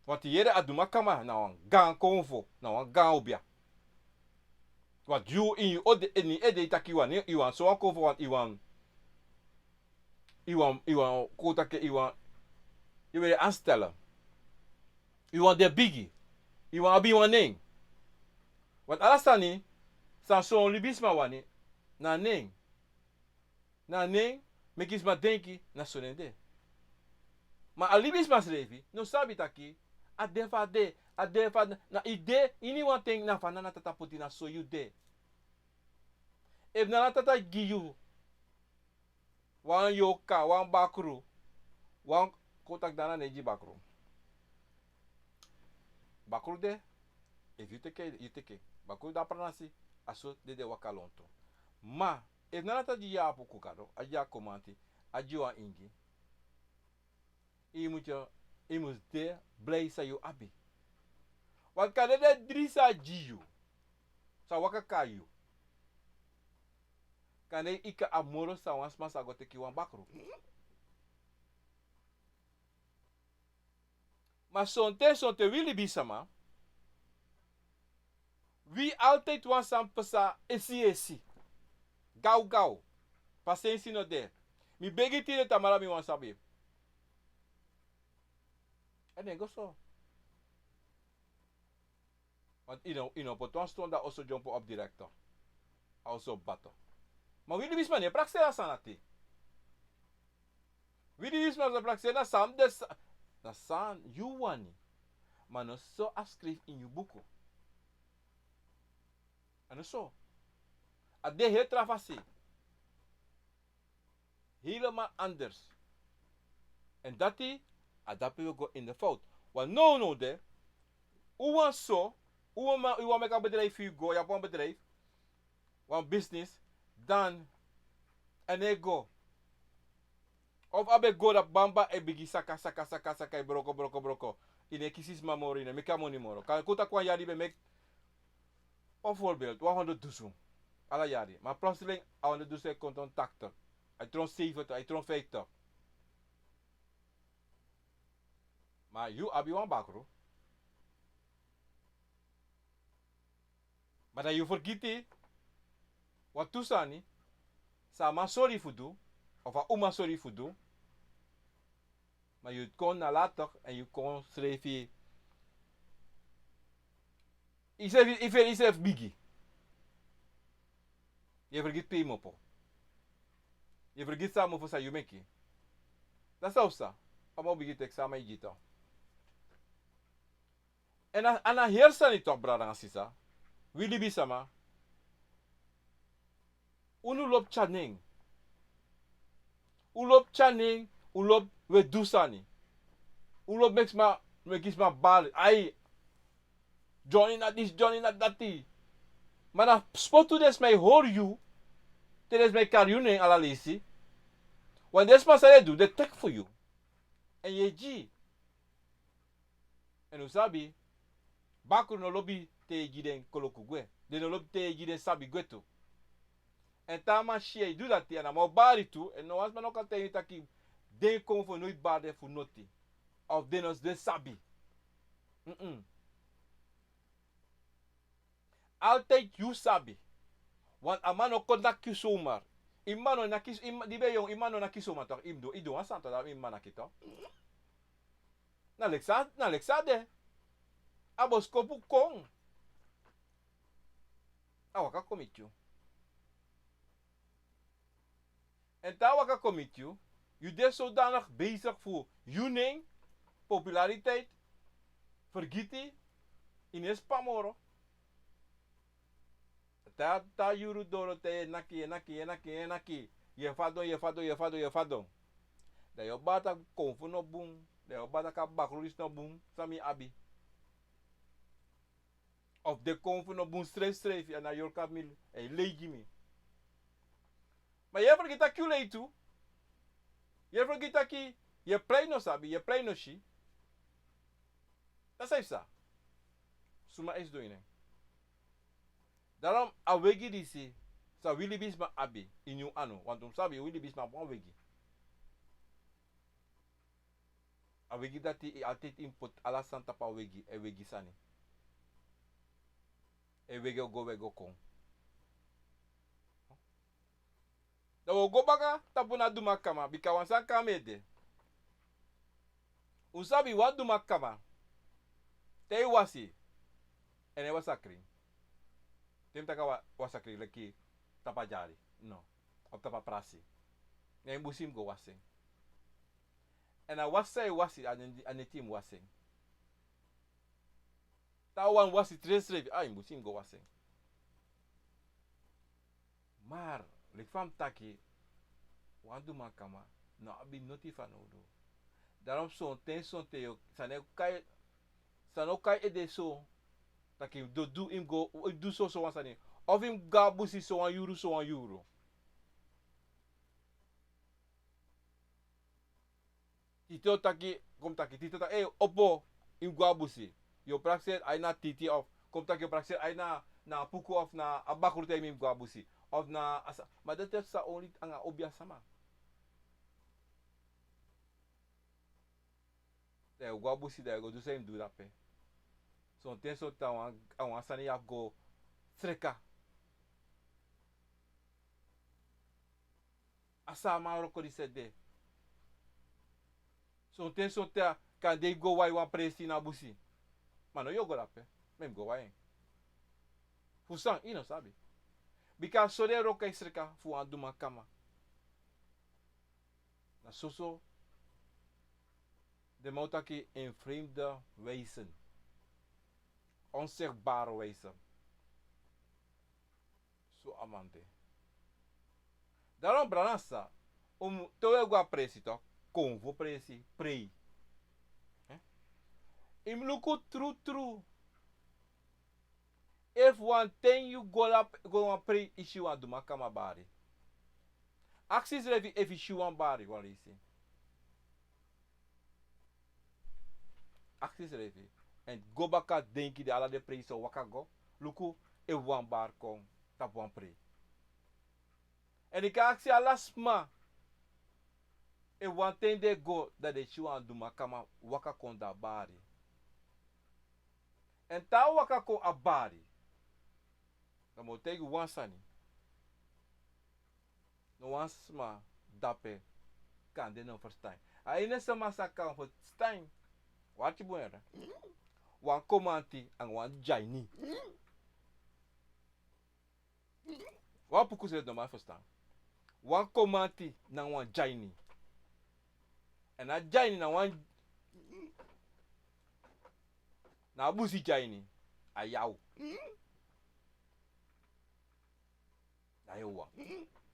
Want yere Adoemakama, na wan gang konvo, na wan gang obia. Want you in you ode eni ede itaki wan, iwan so a konvo wan iwan kotake iwan, je wil je aanstellen. Iwan de biggie. Iwan abi wan ning. Want alasani, san so libisma wani, na ning. Na ning, mekis ma denki, na sonende. Ma alibisma slevi, no sabi taki, adefa na ide, ini wan ting na fanana tata puti na so you de. If na tata giyu, wan yoka, wan bakroe, wan kotak dana neji bakroe. Bakroe de, if you take. Bakroe da pranasi, aso de wakalonto. Ma, if na tata di ya apu kukado, aja komanti, ajiwa ingi. Je moet de blij zijn je abi. Want kan de drisa jiu. Sa waka kayu. Kan de ika amoro sa wansma sa gote ki wan bakroe. Maar sonte willi bisama. Wie altijd wansam pesa esi. Gau. Pasensi no de. Mi begiti de tamara mi wansabi. En dan go so. Want potwan stond dat also jump op director. Also bato. Maar willi bisma ne praxera sanati. Willi bisma za praxera sam des. Na san you wani. Maar no so afschrijf in je boeken. En zo. Ade heel travassi. Helemaal anders. En dat die, adapt we go in de fout. Want no de. Uwan so. Uwan make een bedrijf voor go. Je hebt een bedrijf. Een business. Dan. En hij go. Of abe go dat bamba e bigi saka e broko. Ine kisis mamori ne meka moni moro. Kan kota kwa yari be mek. Een voorbeeld, 100.000. Alla jaren. Maar plotseling, 100.000 komt een tractor. Hij tron 70, hij tron 50. Maar you abi wan bakroe. Maar dat je vergiet, wat toesani, sama sorry voor doen, of a oma sorry voor doen. Maar je kon nalatig en je kon schrijven. Ik schrijf biggie. Je vergeet paymopo. Je vergeet samen voor zijn jumeki. Dat is ook zo. Allemaal begint examen gita. En aan heersen niet toch, brada en sisa. Willy bisama. Unu lop chaning. Ulop chaning. Ulop we dusani. Ulop makes ma bal. Ai. Johnny na this, Johnny na that. Maar na spot to des mij hoor you. Tedes mij karjuning ala lisi. Want des maar zij do, they take for you. En je G. En usabi. Bakroe no lobby te giden kolokugwe. De no lobby te giden sabi gweto. En tama shie do dat en ama bari tu. En no was man ook altijd niet taki. Den kom voor nooit baarde voor noti. Of den os de sabi. Altijd you sabi. Want a man ook dat je zomaar. Imano na kis die ben jong imano na kis zomaar toch imdo. Ido was aan dat imano na kito. Na leksa de. Abos kopu kong. Awaka komitju. En daar waka komitju. Je bent zodanig bezig voor juning, populariteit, vergieten, in een spamoro. Ta yuru doro te naki. Je fado. Da yo bata konfu no boom. De Adoemakama Bakroe is no boom, sami abi. Of de kon voor no boom streef en na your kamil, e leegi mi. Maar je vergeet dat je toe. Je vergeet dat je play no sabi, je play no shi. Dat is ça. Suma is doing it. Daarom awegi disi, sa willy bisma abi in you ano, want sabi willy bisma bon wegi. Awegi dat hij altijd input ala santa pa wegi, e wegi sani. E wegi go kon. Da wo go baga tapu na Adoemakama, bika wansan kamede. Usabi wa Adoemakama. Te wasi. Ene wasakri. Tem taka wasakri leki tapajari. No. Op tapa prasi. Ne busim go wasing. En a wasi ane team wasing. Ta wan wasi tres revi. Ah, busim go wasing. Maar, lik fam taki, wa Adoemakama, no abi notifa no do. Daarom son te yo, sano kai ede so, taki do im go, do so wansani. Of im ga busi so an euro. Tito taki, kom taki, tito taki, opo, im go busi. Yo praxet, ay na titi of, kom taki yo praxet, ay na puku of na Bakroe Tori im go busi. Of na asa, maar dat is sa only anga obia sama. De go busi de go do same do dat pe. So ten so ta wan sani ya go treka. Asa ma roko di sede. So ten so ta kan de go wai wan presi na busi. Mano yo go dat pe. Mem go wai. Fusan ino sabi. Bika so de roka isreka fu Adoemakama. Na soso de moutaki in vreemde wezen. Onzichtbare wezen. Zo amante. Daarom branasa towe gua presi to convo presi prei. Im luku true. If one thing you go and pray issue Adoemakama bari. Axis revi if issue one bari walisi. Axis revi. En go baka denki de ala de pray so waka go. Luku if one bar kon tap one pray. En ik axi alasma. If one thing they go that they issue Adoemakama waka kon da bari. En ta waka kon a bari. Dan moet ik wansani. No wansma dape kan de no verstaan. Aine sama saka verstaan. Wat je boera? Wan komanti en wan jaini. Wat puku ze no maar verstaan. Wan komanti na wan jaini. En na jaini na wan na busi jaini. Ayaw. Ayaw.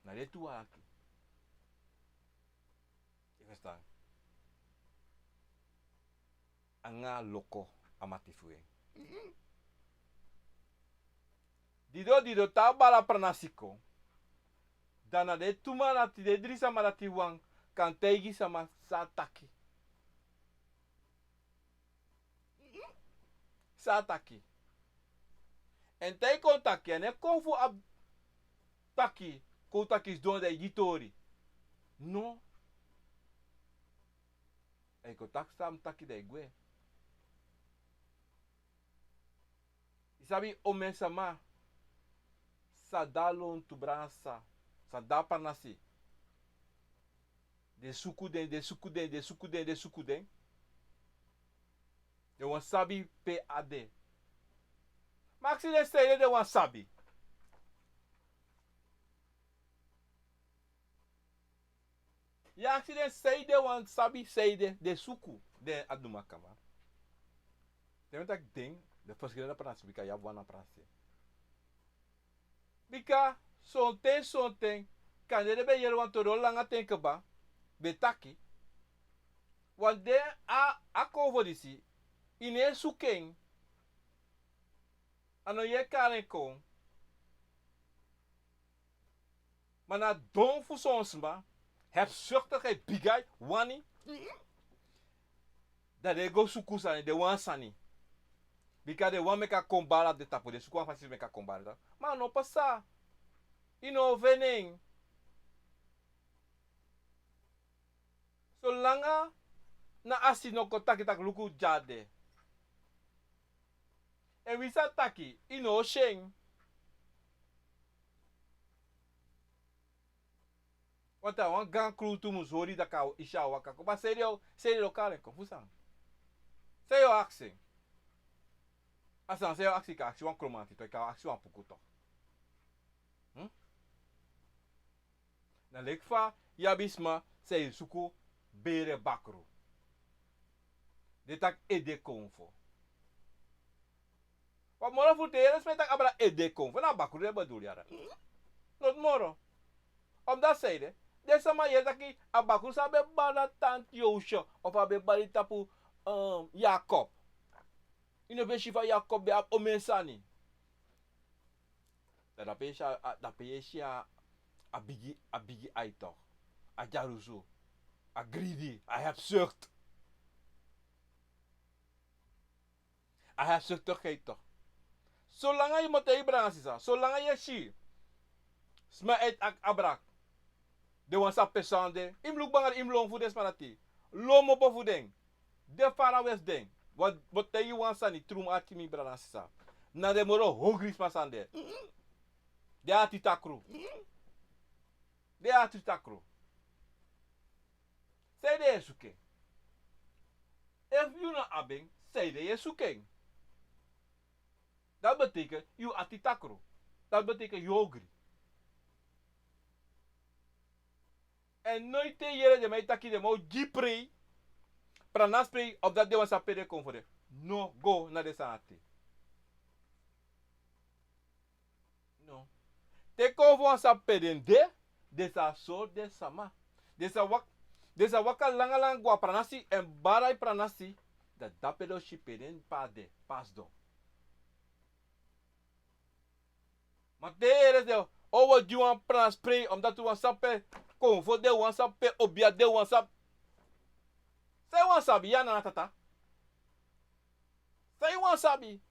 Na de tua aqui. Je verstaan. Anga loko amatifue. Dido tabala pranasiko. Dana de tuma nati de drisa marati wang kantegi sama sataki. Sataki. En tai kontaki ane konfu ab taki kontaki is don de editori. No. E kontak sam taki de gue. Isabi omen sama sadalon tu bransa sada panasi. De sukuden. De wan sabi PAD. Maxi de stede de wan sabi. Ja, accident stede wan sabi stede de suku de Adoemakama. Tem dat ding de verschillende praatsen bika ja wana praatsen. Bika sonten kan de be yer wan toro langa tenke ba betaki. Want de a cover disi. Ine suking. Ano ye karen kon. Maar na don fusonsma. Hebzuchtigheid bigay. Wani. Dat de go sukusani. De wan sani. Because de wan meka kombara de tapo. De suku afasi meka kombara. Maar no pasa. Ino vening. So langa. Na asi no kotaki tak luku jade. En wisa taki. Ino sheng. Want wan gang crew tu muzori da ka isha waka. Maar serio karen kon. Fusang. Serio aksi. Asan serio aksi ka aksi wan kromanti. To ka aksi wan puku to. Na lekfa yabisma sei suku bere bakro. De tak ede konfo. Wat moro futeres met tak abra ede konfo. Na bakro de bedoel jara. Not moro. Om dat zeide. Desa ma ye taki abakro sabe bana tant Joosje. Of abe bali tapu Jacob. Ino be shifa Jacob be ab omensani. Dat pe je a bigi aito. A jaruzo. A greedy. A hebzucht. A hebzuchtigheid toch. Zolang je moet ibrangen sisa. Zolang je shi. Sma et ak abrak. De wan sa pesande. Im luk bangar im long fudes manati. Lomo po fudeng. De fara west deng. Wat te wan sani trum ati mi brana sisa. Na de moro hogris masande. De ati takru. De ati takru. Say de suke. If you not abing, say de suke. Dat betekent you ati takru. Dat betekent yogri. En nooit te jere de mij taki de mo jipri. Pranaspri op dat de was apede konfore. No go na de sanate. No. Te konfo was apede de sa so de sama. De sa waka langa langa gua pranasi en barai pranasi. Dat dapedo shipeden pa de pasdo. Maar de ere de owo juan pranaspri omdat u was sape konfo de wan sape obia de wan sape. Say wan sabi ya na tata. Say wan sabi.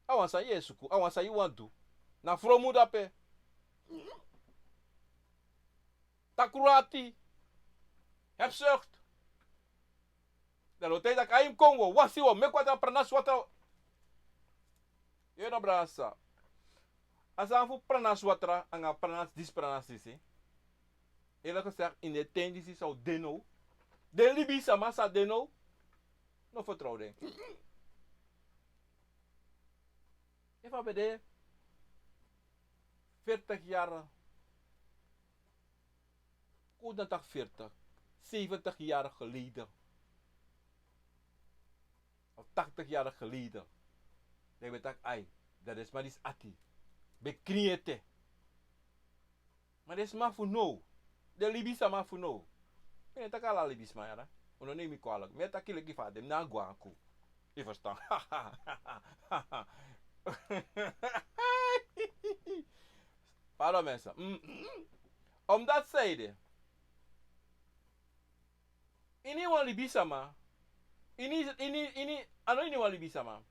Awan sa yesuku. Awan sa wan do. Na fromu da pe. Takurati. Hebzucht. Dat hotel dat kaim Congo. Wasi wo. Mekwata pranas wata. Je no brasa. Asa fu pranas watra. Anga pranas dis pranas disi. Ela gezegd in de tendisi zou deno. De Libi sama sa deno. No vertrouwde. Even bij de 40 jaar. Koedendag 40. 70 jaar geleden. Of 80 jaar geleden. Dan weet ik, ai, dat is maar iets ati. Bekniete. Maar dat is maar voor nou. De Libi sama voor nou. Ik weet dat al Libis maar ja. Ono neem ik kwalijk. Maar dat kilik van dem na guanku. Je verstaan. Pardon mensen. Omdat zeiden. Ini wan libisama. Ano ini wan libisama.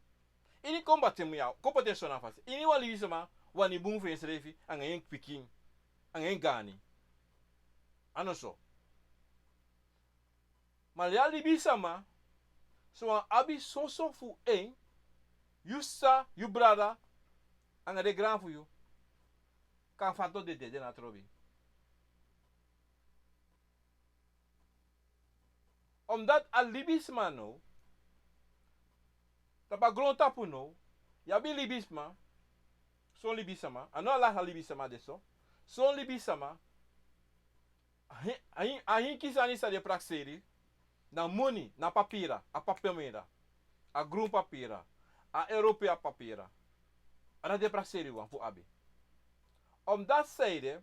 Ini combatte mu ya. Combatte sona fasi. Ini wan libisama. Wani boom fe srefi. Anga yen piking. Anga yen gani. Ano so. Maar ja libisama. So abi so fu een. You you brother. Anga de grand fu you. Kan fato de na trobi. Omdat a libisma no. Taba glon tapu no. Yabi libisma. Son libisama. Ano ala libisama de so. Son libisama. Ahin kisani sa de praxeri. Na money, na papira. A papelmera. A groen papira. A Europea papira. Ana de praxeri wan fu abi. Omdat zeide.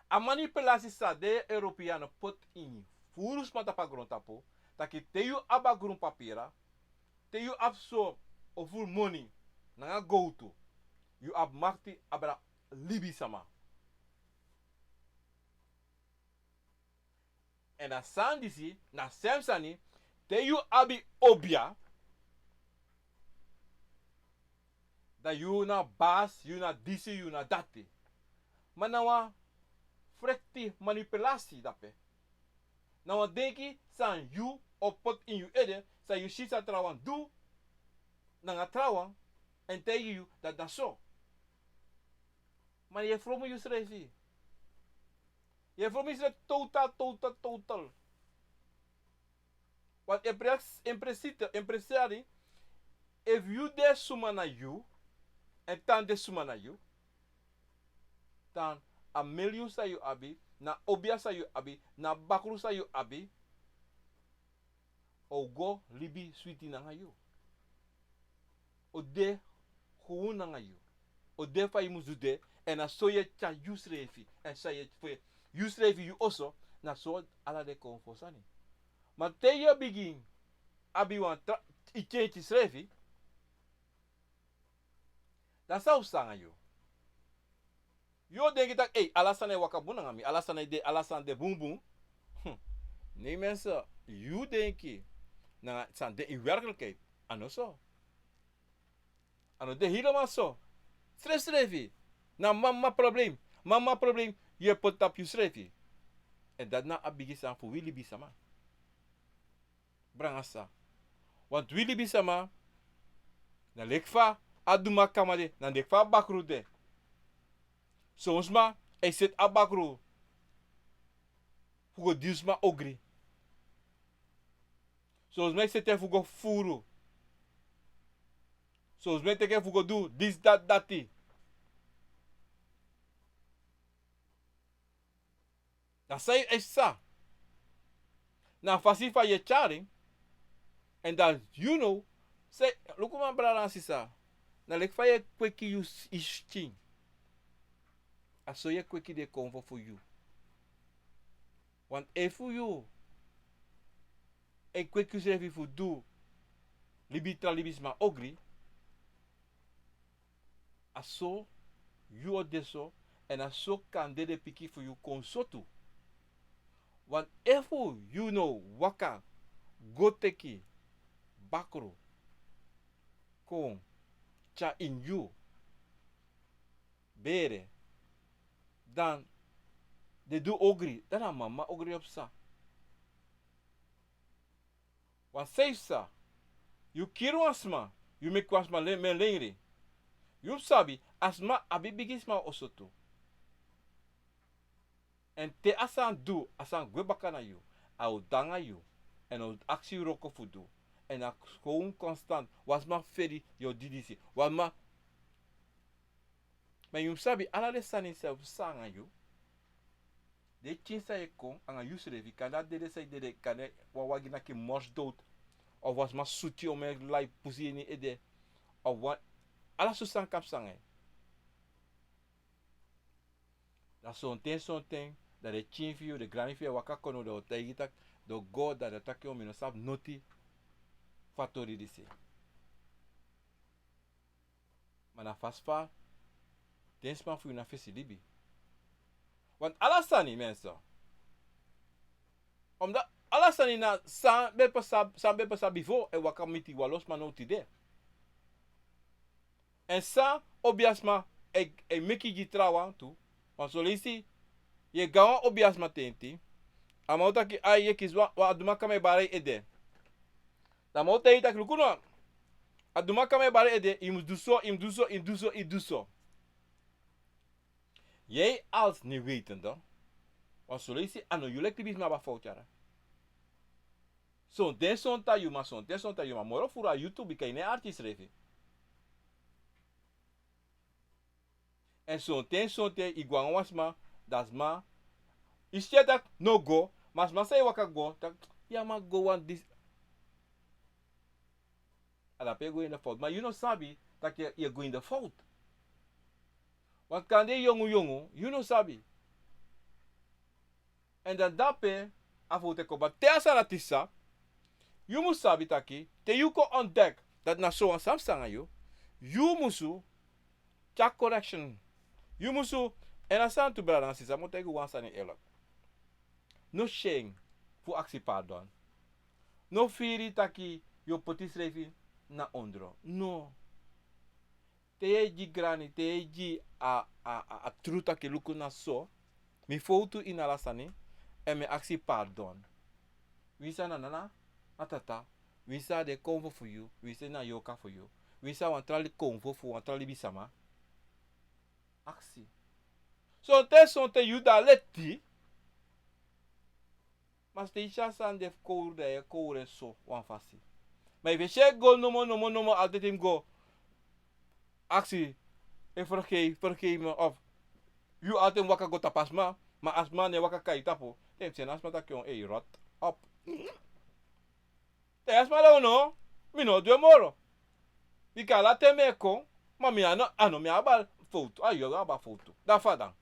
A manipulatie sa de Europeanen pot in. furus mata pagron tapo, taki te you abagron papira, te you abso over money, nanga go to. You ab makti abra libi sama. En na sandisi, na semsani, te you abi obia, dat you na bas, you na disi, you na dati. Maar nou frekti manipulatie dape. Nou denki san you op pot in you ede, san you shit sa trawan do, nanga trawan, en tegen you dat zo. Maar je vroeg me je schrijven. Je vroeg me je totaal. Want in principe, if you de suma na you, en tan de suma na you, dan a miljoen sa you abi, na obia sa you abi, na bakru sa you abi, o go libi sweetie na you. O de gewoon na you. O de fa you musu de, en a so ye cha you schrijven. En sa ye you schrijven you also, na so ala de confosani. Maar te je begin, abi wan itje schrijven, dan zou sanga you. Yo denk dat, alasane wakabuna ngami, alasane de boom boom. Nee mensen, you denk je, na san de in werkelijkheid, ano zo. Ano de helemaal zo. Schrijf. Na mama probleem, je pot op je schrijf. En dat na abigisan voor Willy Bisama. Brangasa. Want Willy Bisama, na lekfa, Adoemakama de, na lekfa Bakroe de. Soms maar, hij zit aan Bakroe. Voor dus maar ogri. Soms maar zit hij voor furu. Soms maar hij voor doen, this, that. Dat zei hij sa. Na fasi fa je charing. En dat, you know, say, look at my brother sisa. Na lek fa je kweki you is ching. Aso je kweki de convo for you. Want if you e kweki servi for do libitra libisma ogri. Aso you o deso en aso kan de piki for you konsotu. Want if you know waka go teki bakro kon cha in you bere dan de do ogri dan a mama ogri op sa. Want say sa you kiru asma you make wasma men lengri you sabi asma abi bigisma osoto. En te asan do, asan gwebaka na you, au danga you, en au aksi roko fudu. En a gewoon constant, was ma feri yo didisi, was ma. Maar you sabi, ala de sani self sang aan you. De chinsa ye kon, anga you srevi, kan dat dede say dede, kan e wawagina ki mors dood. Of was ma suti o me lai pusi ni ede. Of wat, ala su sang kap sang e. Dat zo'n ting. Dat de chinfio, de granifio, wakakono, de otaigitak, de god, dat de takio, minosab, noti, fatori disi. Maar na fasfa, tensman voor je na fesi libi. Want alasani, mensen. Omdat alasani na san bepa sa bifo, e wakamiti walos manoti de. En san, obiasma, e meki jitrawan tu, want zo leesi, je gawa obias matenti. Amauta ki ai ye kizwa wa Adoemakama bare ede. Da mauta ita klukuno. Adoemakama bare ede im duso. Jij als niet wetende. Want zo lees je ano jullie klibis maar ba foutjara. Son ten ta yuma moro fura YouTube kan ne artist revi. En son te iguan wasma dasma. Instead that no go, mas say waka go, tak ya ma go on this. Ala pe go in the fault. Maar you know sabi dat je go in the fault. Want kan de jongu, you know sabi. En dan dape Avote ko ba te asa natisa. You must sabi taki. Te you ko ontdek dat na so an samsanga you. You musu check correction. You musu en asan tu brada sisa mo te wan sani elok. No shame fu aksi pardon. No firi taki yo potis refi na ondro. No. Te ji grani, te ji a truta ke luku na so. Mi foto in alasani en me aksi pardon. We say na nana, atata. We say de convo for you. We say na yoka for you. We say wan trali convo for wan trali bisama. Aksi. So te son te you da leti. Mas te isha san de koure so wan fasi. Maar if je go no altijd hem go. Aksi. En vergeef me of. You altijd waka go tapas ma. Maar als man ne waka kai tapo. Tem sen asma tak yon rot op. Te asma la uno. Mi no due moro. Di kala te me kon. Ma mi ano mi abal foto. Ayo aba foto. Da fadan.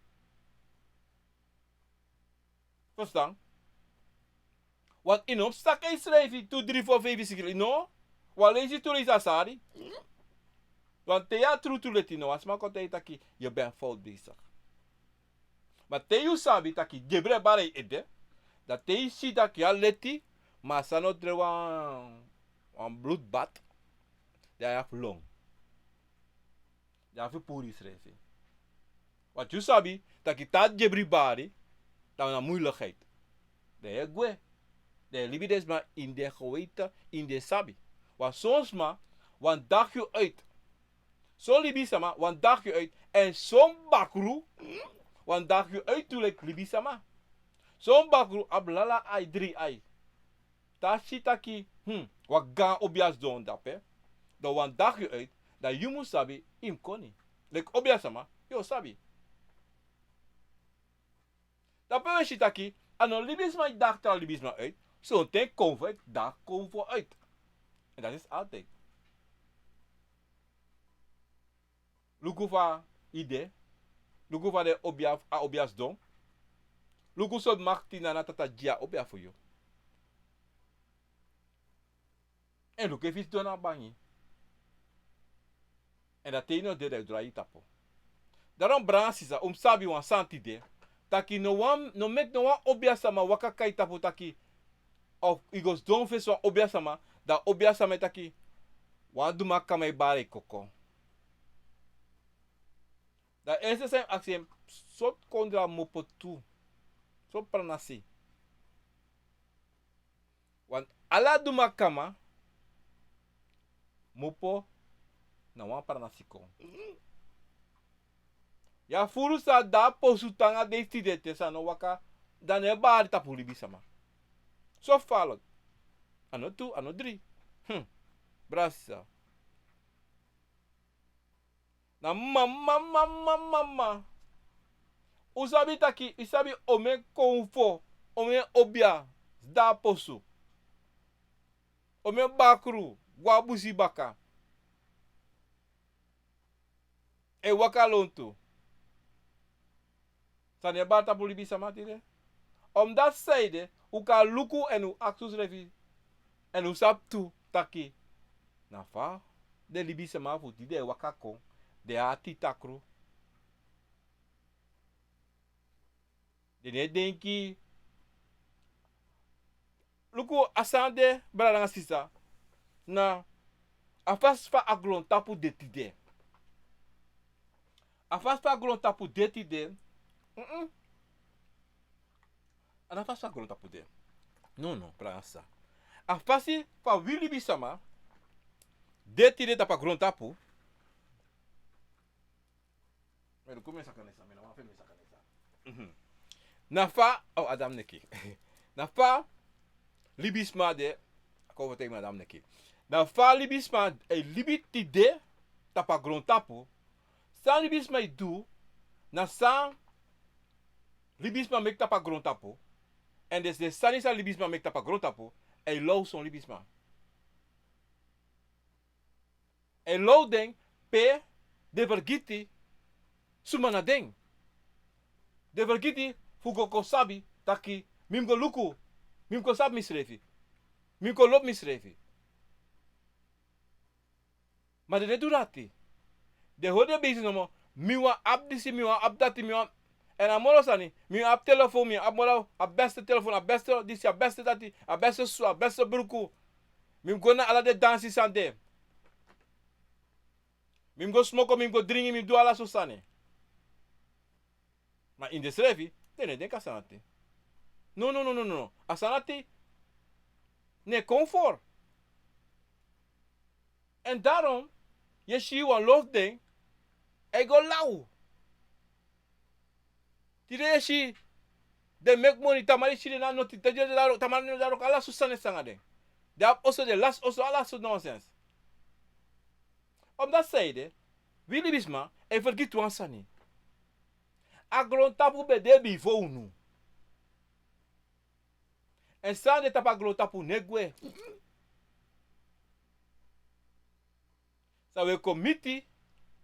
Verstaan? Want in opstak is schrijven 2, 3, 4, 5, 6. No. Wat lees je toen is asari? Want te ja true to letino. Als maar komt taki je bent fout bezig. Maar te you sabi taki jebre bare ede. Dat te si taki ja leti. Maar sanot drewa een bloedbad. Dat je long. Dat je puri schrijven. Want you sabi taki dat jebri bare. Dat is een moeilijkheid. Dat je gwe. De libides maar in de geweten, in de sabi. Want soms maar, want dag je uit. Zo libisama, want dag je uit. En zo'n bakroe, want dag je uit toelek libisama. Zo'n bakroe, ablala ai 3 ai. Ta shitaki, wat gaan obias doen dat hè. Dan want dag je uit, dat je moet sabi, im koni. Lek obiasama, yo sabi. Dat ben je shitaki, ano libisma dag tra libisma uit. Zo'n ding komt uit, daar komt voor uit. En dat is altijd. Lukuva ide. Lukuva de obias don. Luku sot makti na tata dia obia voor jou. En luku even don na bangi. En dat teno de draai tapo. Daarom bransisa sabi wan santi de. Taki no met no wan obia sama waka kai tapo taki. Of igos don fes wan obia sama. Da obia sama taki. Wan Adoemakama bare koko. Da eerste zijn actie sot kondra mopo tu. So pranasi. Want ala Adoemakama mopo na wan pranasi kon. Ya furu sa da posutanga de stidete sa no waka dan e bare tapu libisama. So falot. Ano 2, ano 3. Brasa. Na mama. Usabi taki, isabi ome konfo, ome obia, da posu. Ome bakru, wabusi baka. E waka lonto. Sane bata pulibi samatire. Om dat zijde, u ka luku en u actus revi. En u sap tu taki. Na fa, de libi sama futi de waka kon. De ati takru. De ne denki. Luku asande brada sisa. Na afas fa aglon tapu detide. Afas fa aglon tapu detide. Afas fa aglon tapu de. No, brada sa. Afasi fa wili bisama. Detide tapa aglon tapu. Pero começa a canessa, mas não a fêmea canessa. Na fa, oh Adam neki. Na fa libisma de, como tem Madame neki. Na fa libisma e libiti de tapa grontapo. San libisma e du, na san libisma mek tapa grontapo. En des de sanisa libisma mek tapa grontapo, e low son libisma. E low den pe de vergiti sumana deng. De vergiti fugo ko sabi taki mimgo luku Mim ko sap misrefi. Mim ko lop misrefi. Maar de doet dat niet. De hode bezig no mi wa ap disi, mi wa ap dati, mi wa en amolo sani, mi wa ap telefoon, mi amolo ap beste telefoon, ap beste disi, ap beste dati, ap beste su, ap beste bruku. Mi go na ala de dansi sande. Mi go smoke, mi go drinki, mi do ala so sani. Maar in de schrevi, tene denk asanati. No. Asanati, ne comfort. En daarom, je ziet een love ding, ik go lauw. Tire si de make money tamari si na noti taje daro tamari daro ala susane sangade. They have also the last also ala so nonsense. Om dat zeide, Willy Bisma e vergit wan sani. Agron tapu be de bi vo unu. En sande tapa agron tapu negwe. Sa we komiti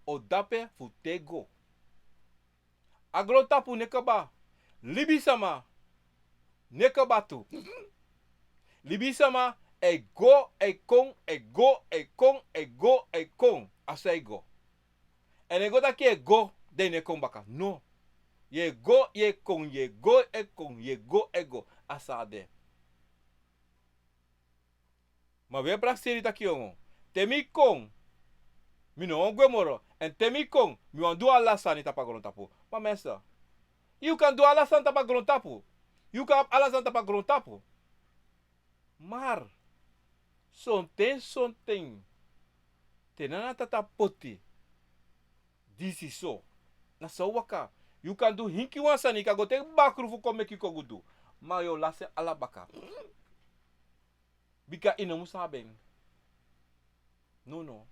o dape futego. Agron tapu nekaba. Libisama nekabatu. Libisama ego ekon asa ego. En ego da ki ego de nekon baka. No. Ye go ego asa de. Ma we braseri taki ongo. Temi kong mi no ongwe moro en temi kong mi wan do ala sani tapa agron tapu. Ma mesa. You can do ala san tapa agron tapu. You can ala san tapa agron tapu. Maar something tenana tata poti this is so na so waka you can do hinki wansani ka go take bakru fu come ki ko gudu ma yo lase ala baka bika ino musaben no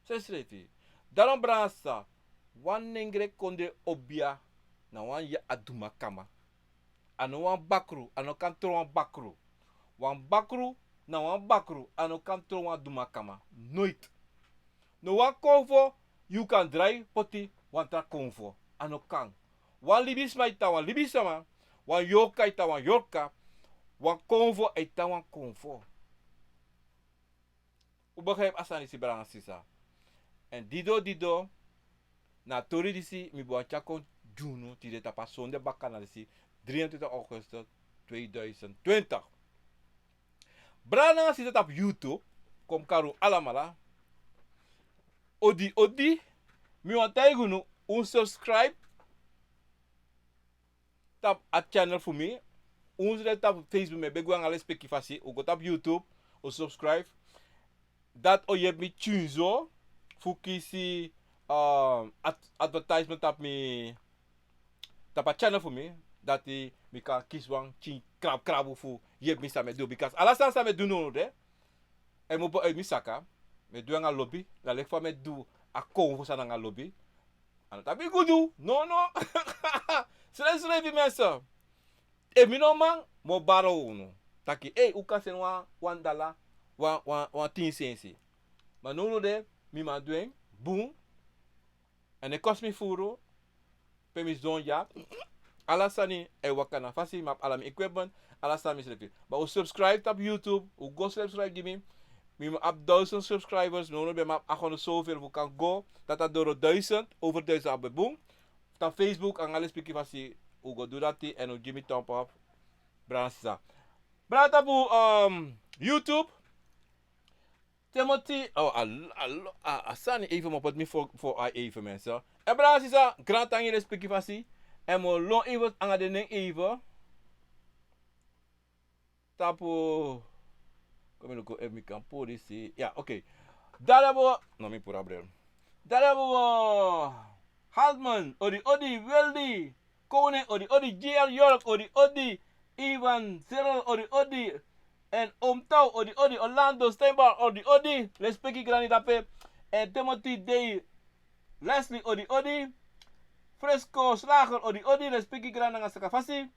sesreti dalam brasa wan nengre konde obia na wan ya Adoemakama ano wan bakru ano kantro wan bakru wan bakru na wan bakru ano kantro wan Adoemakama nooit no wan konvo you can dry poti wan tra konvo ano kan wan libisma ita wan libisama wan yoka ita wan yoka wan konvo ita wan konvo u begrijp asani si branga sisa en dido na tori disi mi bo chakon Guno tide tapa sonde bakana disi 23 augustus 2020 brana sisa tap YouTube kom karu alamala odi mi wan tai Guno subscribe tap a channel for me tap Facebook me begwa ngale speki fasi u go tap YouTube o subscribe dat o yeb mi chunzo fukisi advertisement tap mi tap a channel for me dat mi kan kies wan chin krab fu yeb mi sa me do because alasan sa me do no de e mo bo mi saka me do nga lobby la lek fa me do a konvo sa nga lobby ana tabi gudu no sele vi mensa e mi no man mo baro uno taki u kan sen wan dala wan tin sensi maar no de mi ma doen boom en het kost me furo pe mi zon ja alasani e wakana fasi map alam equipment alasani slepi maar u subscribe op YouTube u go subscribe give me up 1000 subscribers no be map 800 zoveel we kan go dat door 1000 over 1000 op boom dan Facebook ang alles piki fasi u go do dat en u give me thumb up bransa brata bu YouTube Timothy, Asani even maar me voor even mensen. En braas is a grand aan je respectie vasi. En mo long even aan de ning even. Tapo, kom je ook even kan politie. Ja, oké. Daar hebben we, nou mijn pura bril. Daar hebben we Haltman, odi Wildy, Koning, odi JL York, odi Ivan Cyril, odi en Omtau, odi Orlando Steinbach, odi respecti granita pe en Timothy Day Leslie, odi Fresco Slager, odi respecti grananga sakafasi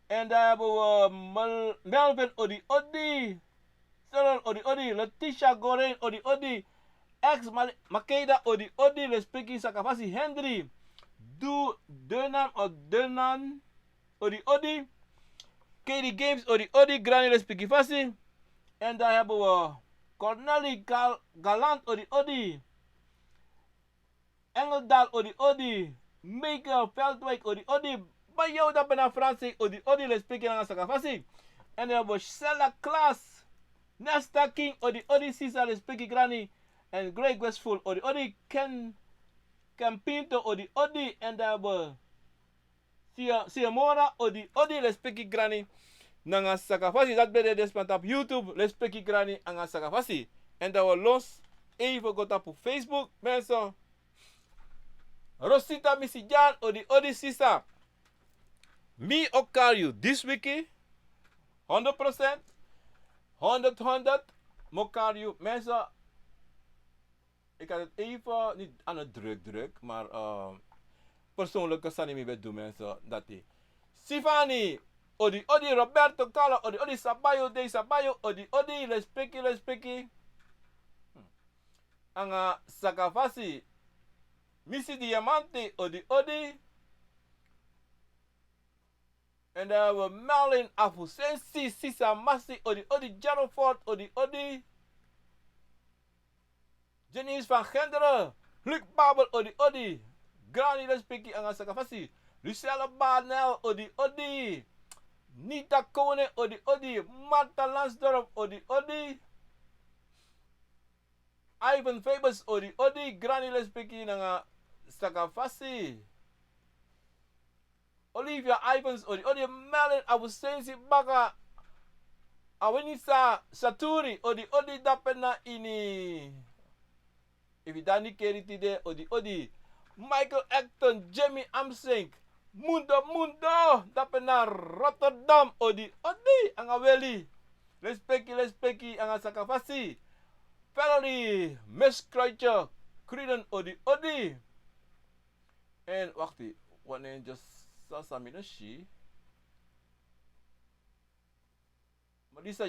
en daar hebben we Melvin, odi Cyril, odi Letitia Goren, odi ex Makeda, odi respecti sakafasi Henry Denan, odi Katie Games odi odi Granny respecti fasi. En daar hebben we Cornelie Galant odi odi. Engeldal odi odi. Michael Veldwijk odi odi. Bayo da bena Franse odi odi respecti nanga sakafasi. En dan hebben we Stella Klaas. Nesta King odi odi Sisa respecti Granny. En Greg Westful odi odi Ken Pinto odi odi. En dan hebben we Siamora odi odi respecti Granny. Nanga sakafasi, dat ben je despan op YouTube. Respecti Granny anga sakafasi. En dan we los even gaan op Facebook. Mensen. Rosita Misijan odi odi Sisa. Me okario this week 100%. 100. Mokario. Mensen. Ik had het even niet aan het druk. Maar persoonlijke sanimi met doen mensen. Dat die. Sifani. Odi Roberto Cala. Odi Sabayo de Sabayo. Odi respecti. Anga sakafasi. Missy Diamante. Odi. En dan hebben we Merlin Afusensi. Sisa Massi. Odi Jarofort. Odi. Janice van Genderen. Luc Babel. Odi. Granny respecti anga sakafasi. Lucella Barnel. Odi. Nita Kone. Odi. Marta Lansdorp. Odi. Ivan Fabers. Odi. Granny respecti anga sakafasi. Olivia Ivans. Odi. Melin Abusensi Baka. Awenisa Saturi. Odi dapena ini. Evidani keritide. Odi. Michael Acton. Jamie Amsink. Mundo. Dapena Rotterdam. Odi. Angaweli. Respecti anga sakafasi. Valerie. Miss Kreutje. Kriden. Odi. En wacht even. Wanneer just Sasamina she.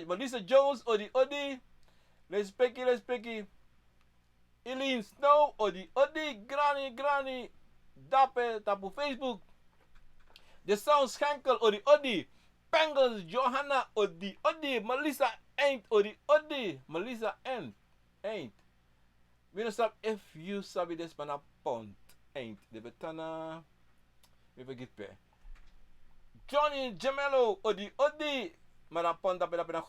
Melissa Jones. Odi. Respecti. Eileen Snow. Odi. Granny. Dape tapu Facebook. The Sound Schenkel. Odi. Pengels Johanna. Odi. Melissa Ain't. Odi. Melissa Ain't. We don't stop if you sabi this pana pont. Ain't. De betana. We forget pe. Johnny Gemello. Odi. Maar dan pont dape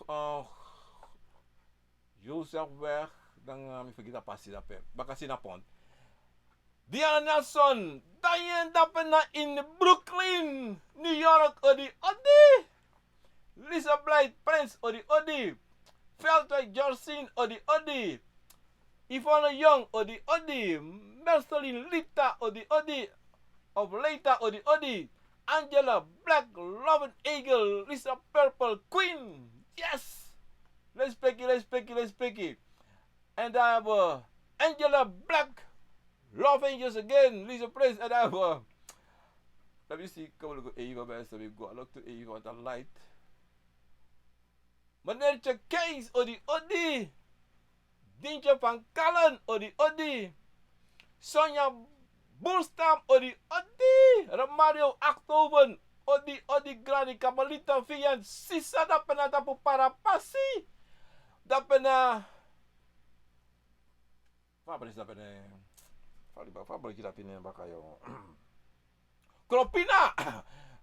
Joseph weg. Dan me vergeet dat passie dape. Bakasi na pont. Diana Nelson. Diane dape na in Brooklyn. New York. Odi. Lisa Blight Prince. Odi. Veldwijk Jorsine. Odi. Yvonne Young. Odi. Merceline Lita. Odi. Of Leita. Odi. Angela Black. Robin Eagle. Lisa Purple. Queen. Yes. Respecti. En daar hebben we Angela Black. Love Angels again. Lisa Prince. En daar hebben we. Let me see. Kom we even bij. So we go look to even want a light. Meneertje Kees. Odi. Dintje van Kallen. Odi. Sonja Boelstam. Odi. Romario Achtoven. Odi Granny Kabalita Vyent. Sisa dapena tapu para pasi. Dapena. Fabris dapena. Fabris dapena bakayo. Kropina.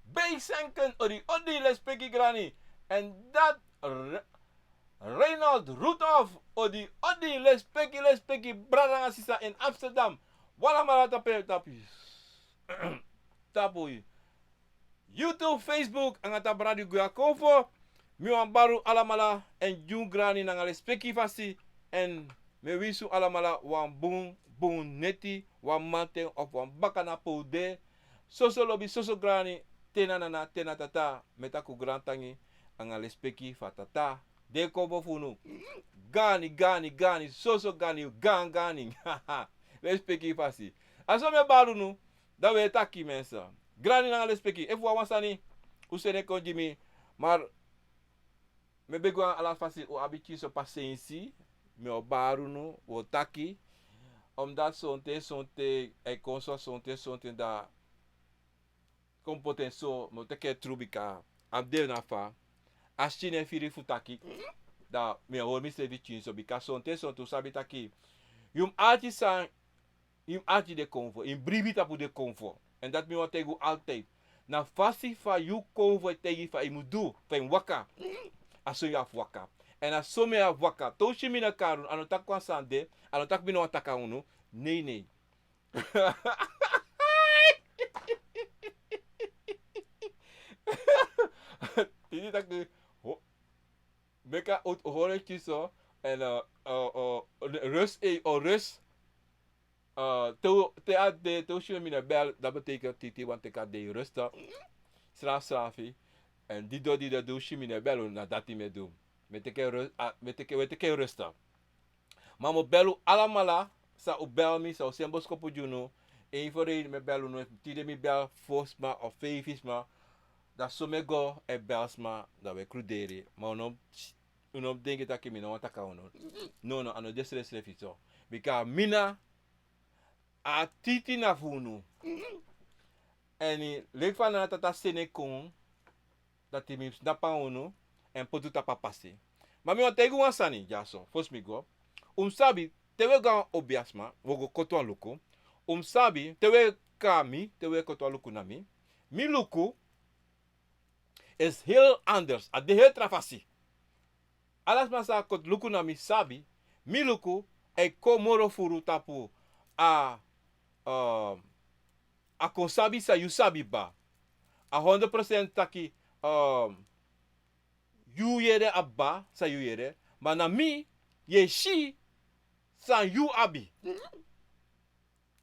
Beisenken. Odi respecti Granny. En dat Reynold Rudolph. Odi respecti Bradanga Sisa in Amsterdam. Wala mara tapu. YouTube, Facebook, angata radio Guakovo. Mi baru alamala en jung Granny nanga respecti fasi. En me wisu alamala wan bung neti, wan mante of wan bakana poude. Soso lobby, soso Granny. Tena tata. Metaku grantangi. Anga respecti fatata. Deko bofunu. Gani. Soso gani. Gani. Respecti fasi. Aso me baru nu. Dat we taki mensen. Granny nanga respecti. If wa wansani. Usene konjimi. Maar. Me begwa ala fasi o abiti so pasensi. Me o baru nu. O taki. Omdat sonte. E konso sonte da. Kompoten so. Mo teke trubika. Abdel na fa. Ashine firi futaki. Da me hoor mi sevi chin so bika sonte son tu sabi taki. Yum ati san im ati de convo. Im bribi tapu de convo. En dat mi want tegen altijd. Na fasi fa you convo tegen fa imu do. Fa im waka. Aso you af waka. En aso me af waka. Toshi mi na karun. Anotak kwa sande. Anotak mi no ataka unu. Nee, nee. Tini tak de meka uit hoortje zo en rust rust te ad de to mina bel dat betekent titi want ik had de rust strafi en die dat doe mina bel na dat die me doen met ik rust maar mo belu alamala sa u bel mi sa sembos kopu juno een voor de me belu no tide mi bel fosma of fevisma dat so me go e belsma dat we cruderi maar no denk dat ik me no ataka uno no ano desres refito bika mina a titi na funu en lek van na tata sene kon dat hij me snappa uno en potu tapa passe maar mi ontego wan sani ja so fos mi go sabi tewe ga obiasma wogo koto luku sabi tewe kami tewe koto luku na mi luku is heel anders. A de heel trafasi. Alas masa kot luku na mi sabi, mi luku e komoro furu tapu a konsabi sa you sabi ba. A 100% taki you yere abba sa you yere, maar na mi ye shi sa you abi.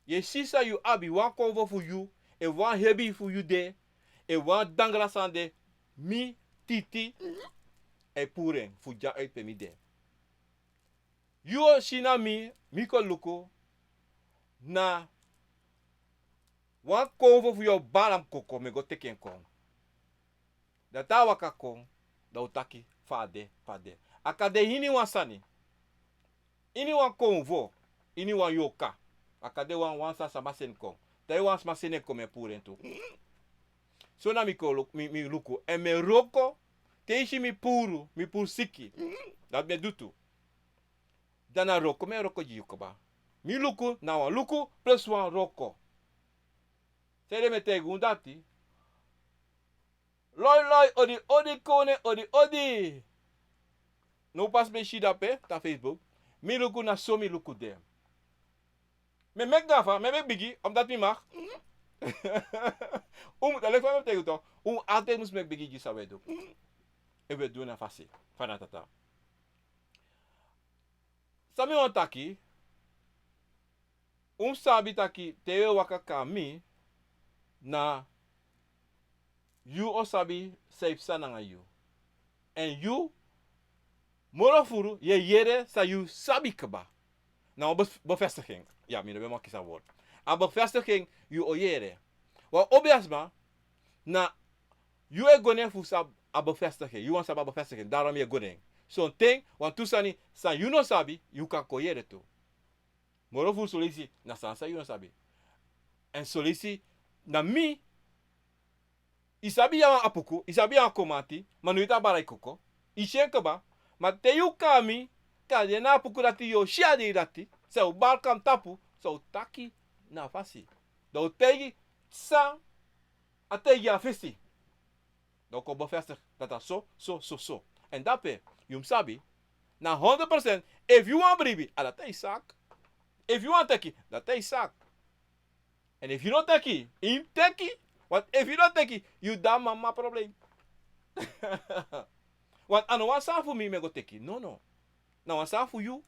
Ye shi sa you abi wan konvo fu you, e wan hebi fu you de, e wan dangla sande mi titi e puren fuja uit pe mi de. Yo shina mi ko luko na wan konvo fu yo balam koko me go teken kon. Da ta waka kon da utaki fade. Akade hini wan sani. Ini wan konvo, ini wan yoka. Akade wan sa samasen kon. Da wan samasen kon me puren tu. So na mi luku en me roko teishi mi puru siki dat me dutu dana roko me roko jikoba mi luku na wan luku plus wan roko sede me tegu dati loi odi kone odi no pas me shida pe ta Facebook mi luku na so mi luku de me mek gafa me mek bigi omdat mi mag dat ligt van tegen toch? Altijd moest ik beginnen zo we doen. En we doen een fase. Van dat. Sami on taki. Sabi taki tewe waka kami na you osabi safe nanga you. En you morofuru je yere sa you sabi kaba. Nou bevestiging. Ja, mine ben maar kiezen woord. A bevestiging you oyere. Want obviasma na you e gonen fu sa a bevestiging. You want sa bevestiging. Daarom je gonen. Zo'n ding, want toesani sa you no sabi, you kan koyere to. Moro fu solisi na sansa you no sabi. En solisi na mi isabi ya apuku, isabi ya komati, manuita barai koko. Ishen kaba, ma te you kami, ka de na apuku dati yo shiadi dati, sa u balkam tapu, sa u taki na fasi. Da u tegi sa a tegi a fisi. Da u ko bevestig dat dat so. En dape, you sabi, na 100%, if you want bribi, dat is zak. If you want teki, dat is zak. En if you don't teki, im teki, want if you don't teki, you da mama probleem. Want ano wan sa fu mi me go teki. No. Na wan sa fu you.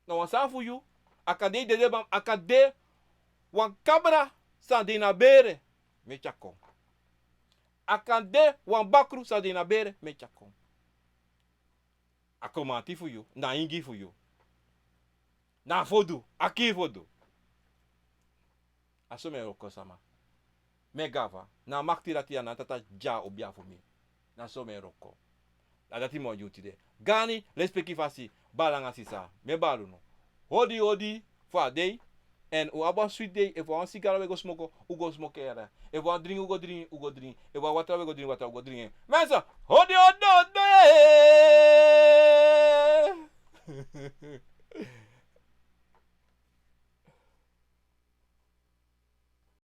Na wan sa fu you. Akade de bam akade wan kabra sa de na bere me chakon. Akade wan bakru sa de na bere me chakon. Akomati fu you, na ingi fu you. Na fodu, aki fodu. Aso me roko sama. Me gava, na makti dati ya na tata ja obia fu mi. Na so me roko. Na dati mo yuti de. Gani, respecti fasi, balanga sisa. Me balu no. Hodi, fa day. En we hebben sweet day. If we want cigar, we go smoke, we go smoke era. If we want drink, we go drink, we go drink. If we want water, we go drink water, we go drink. Mensen, hodi hodi hodi.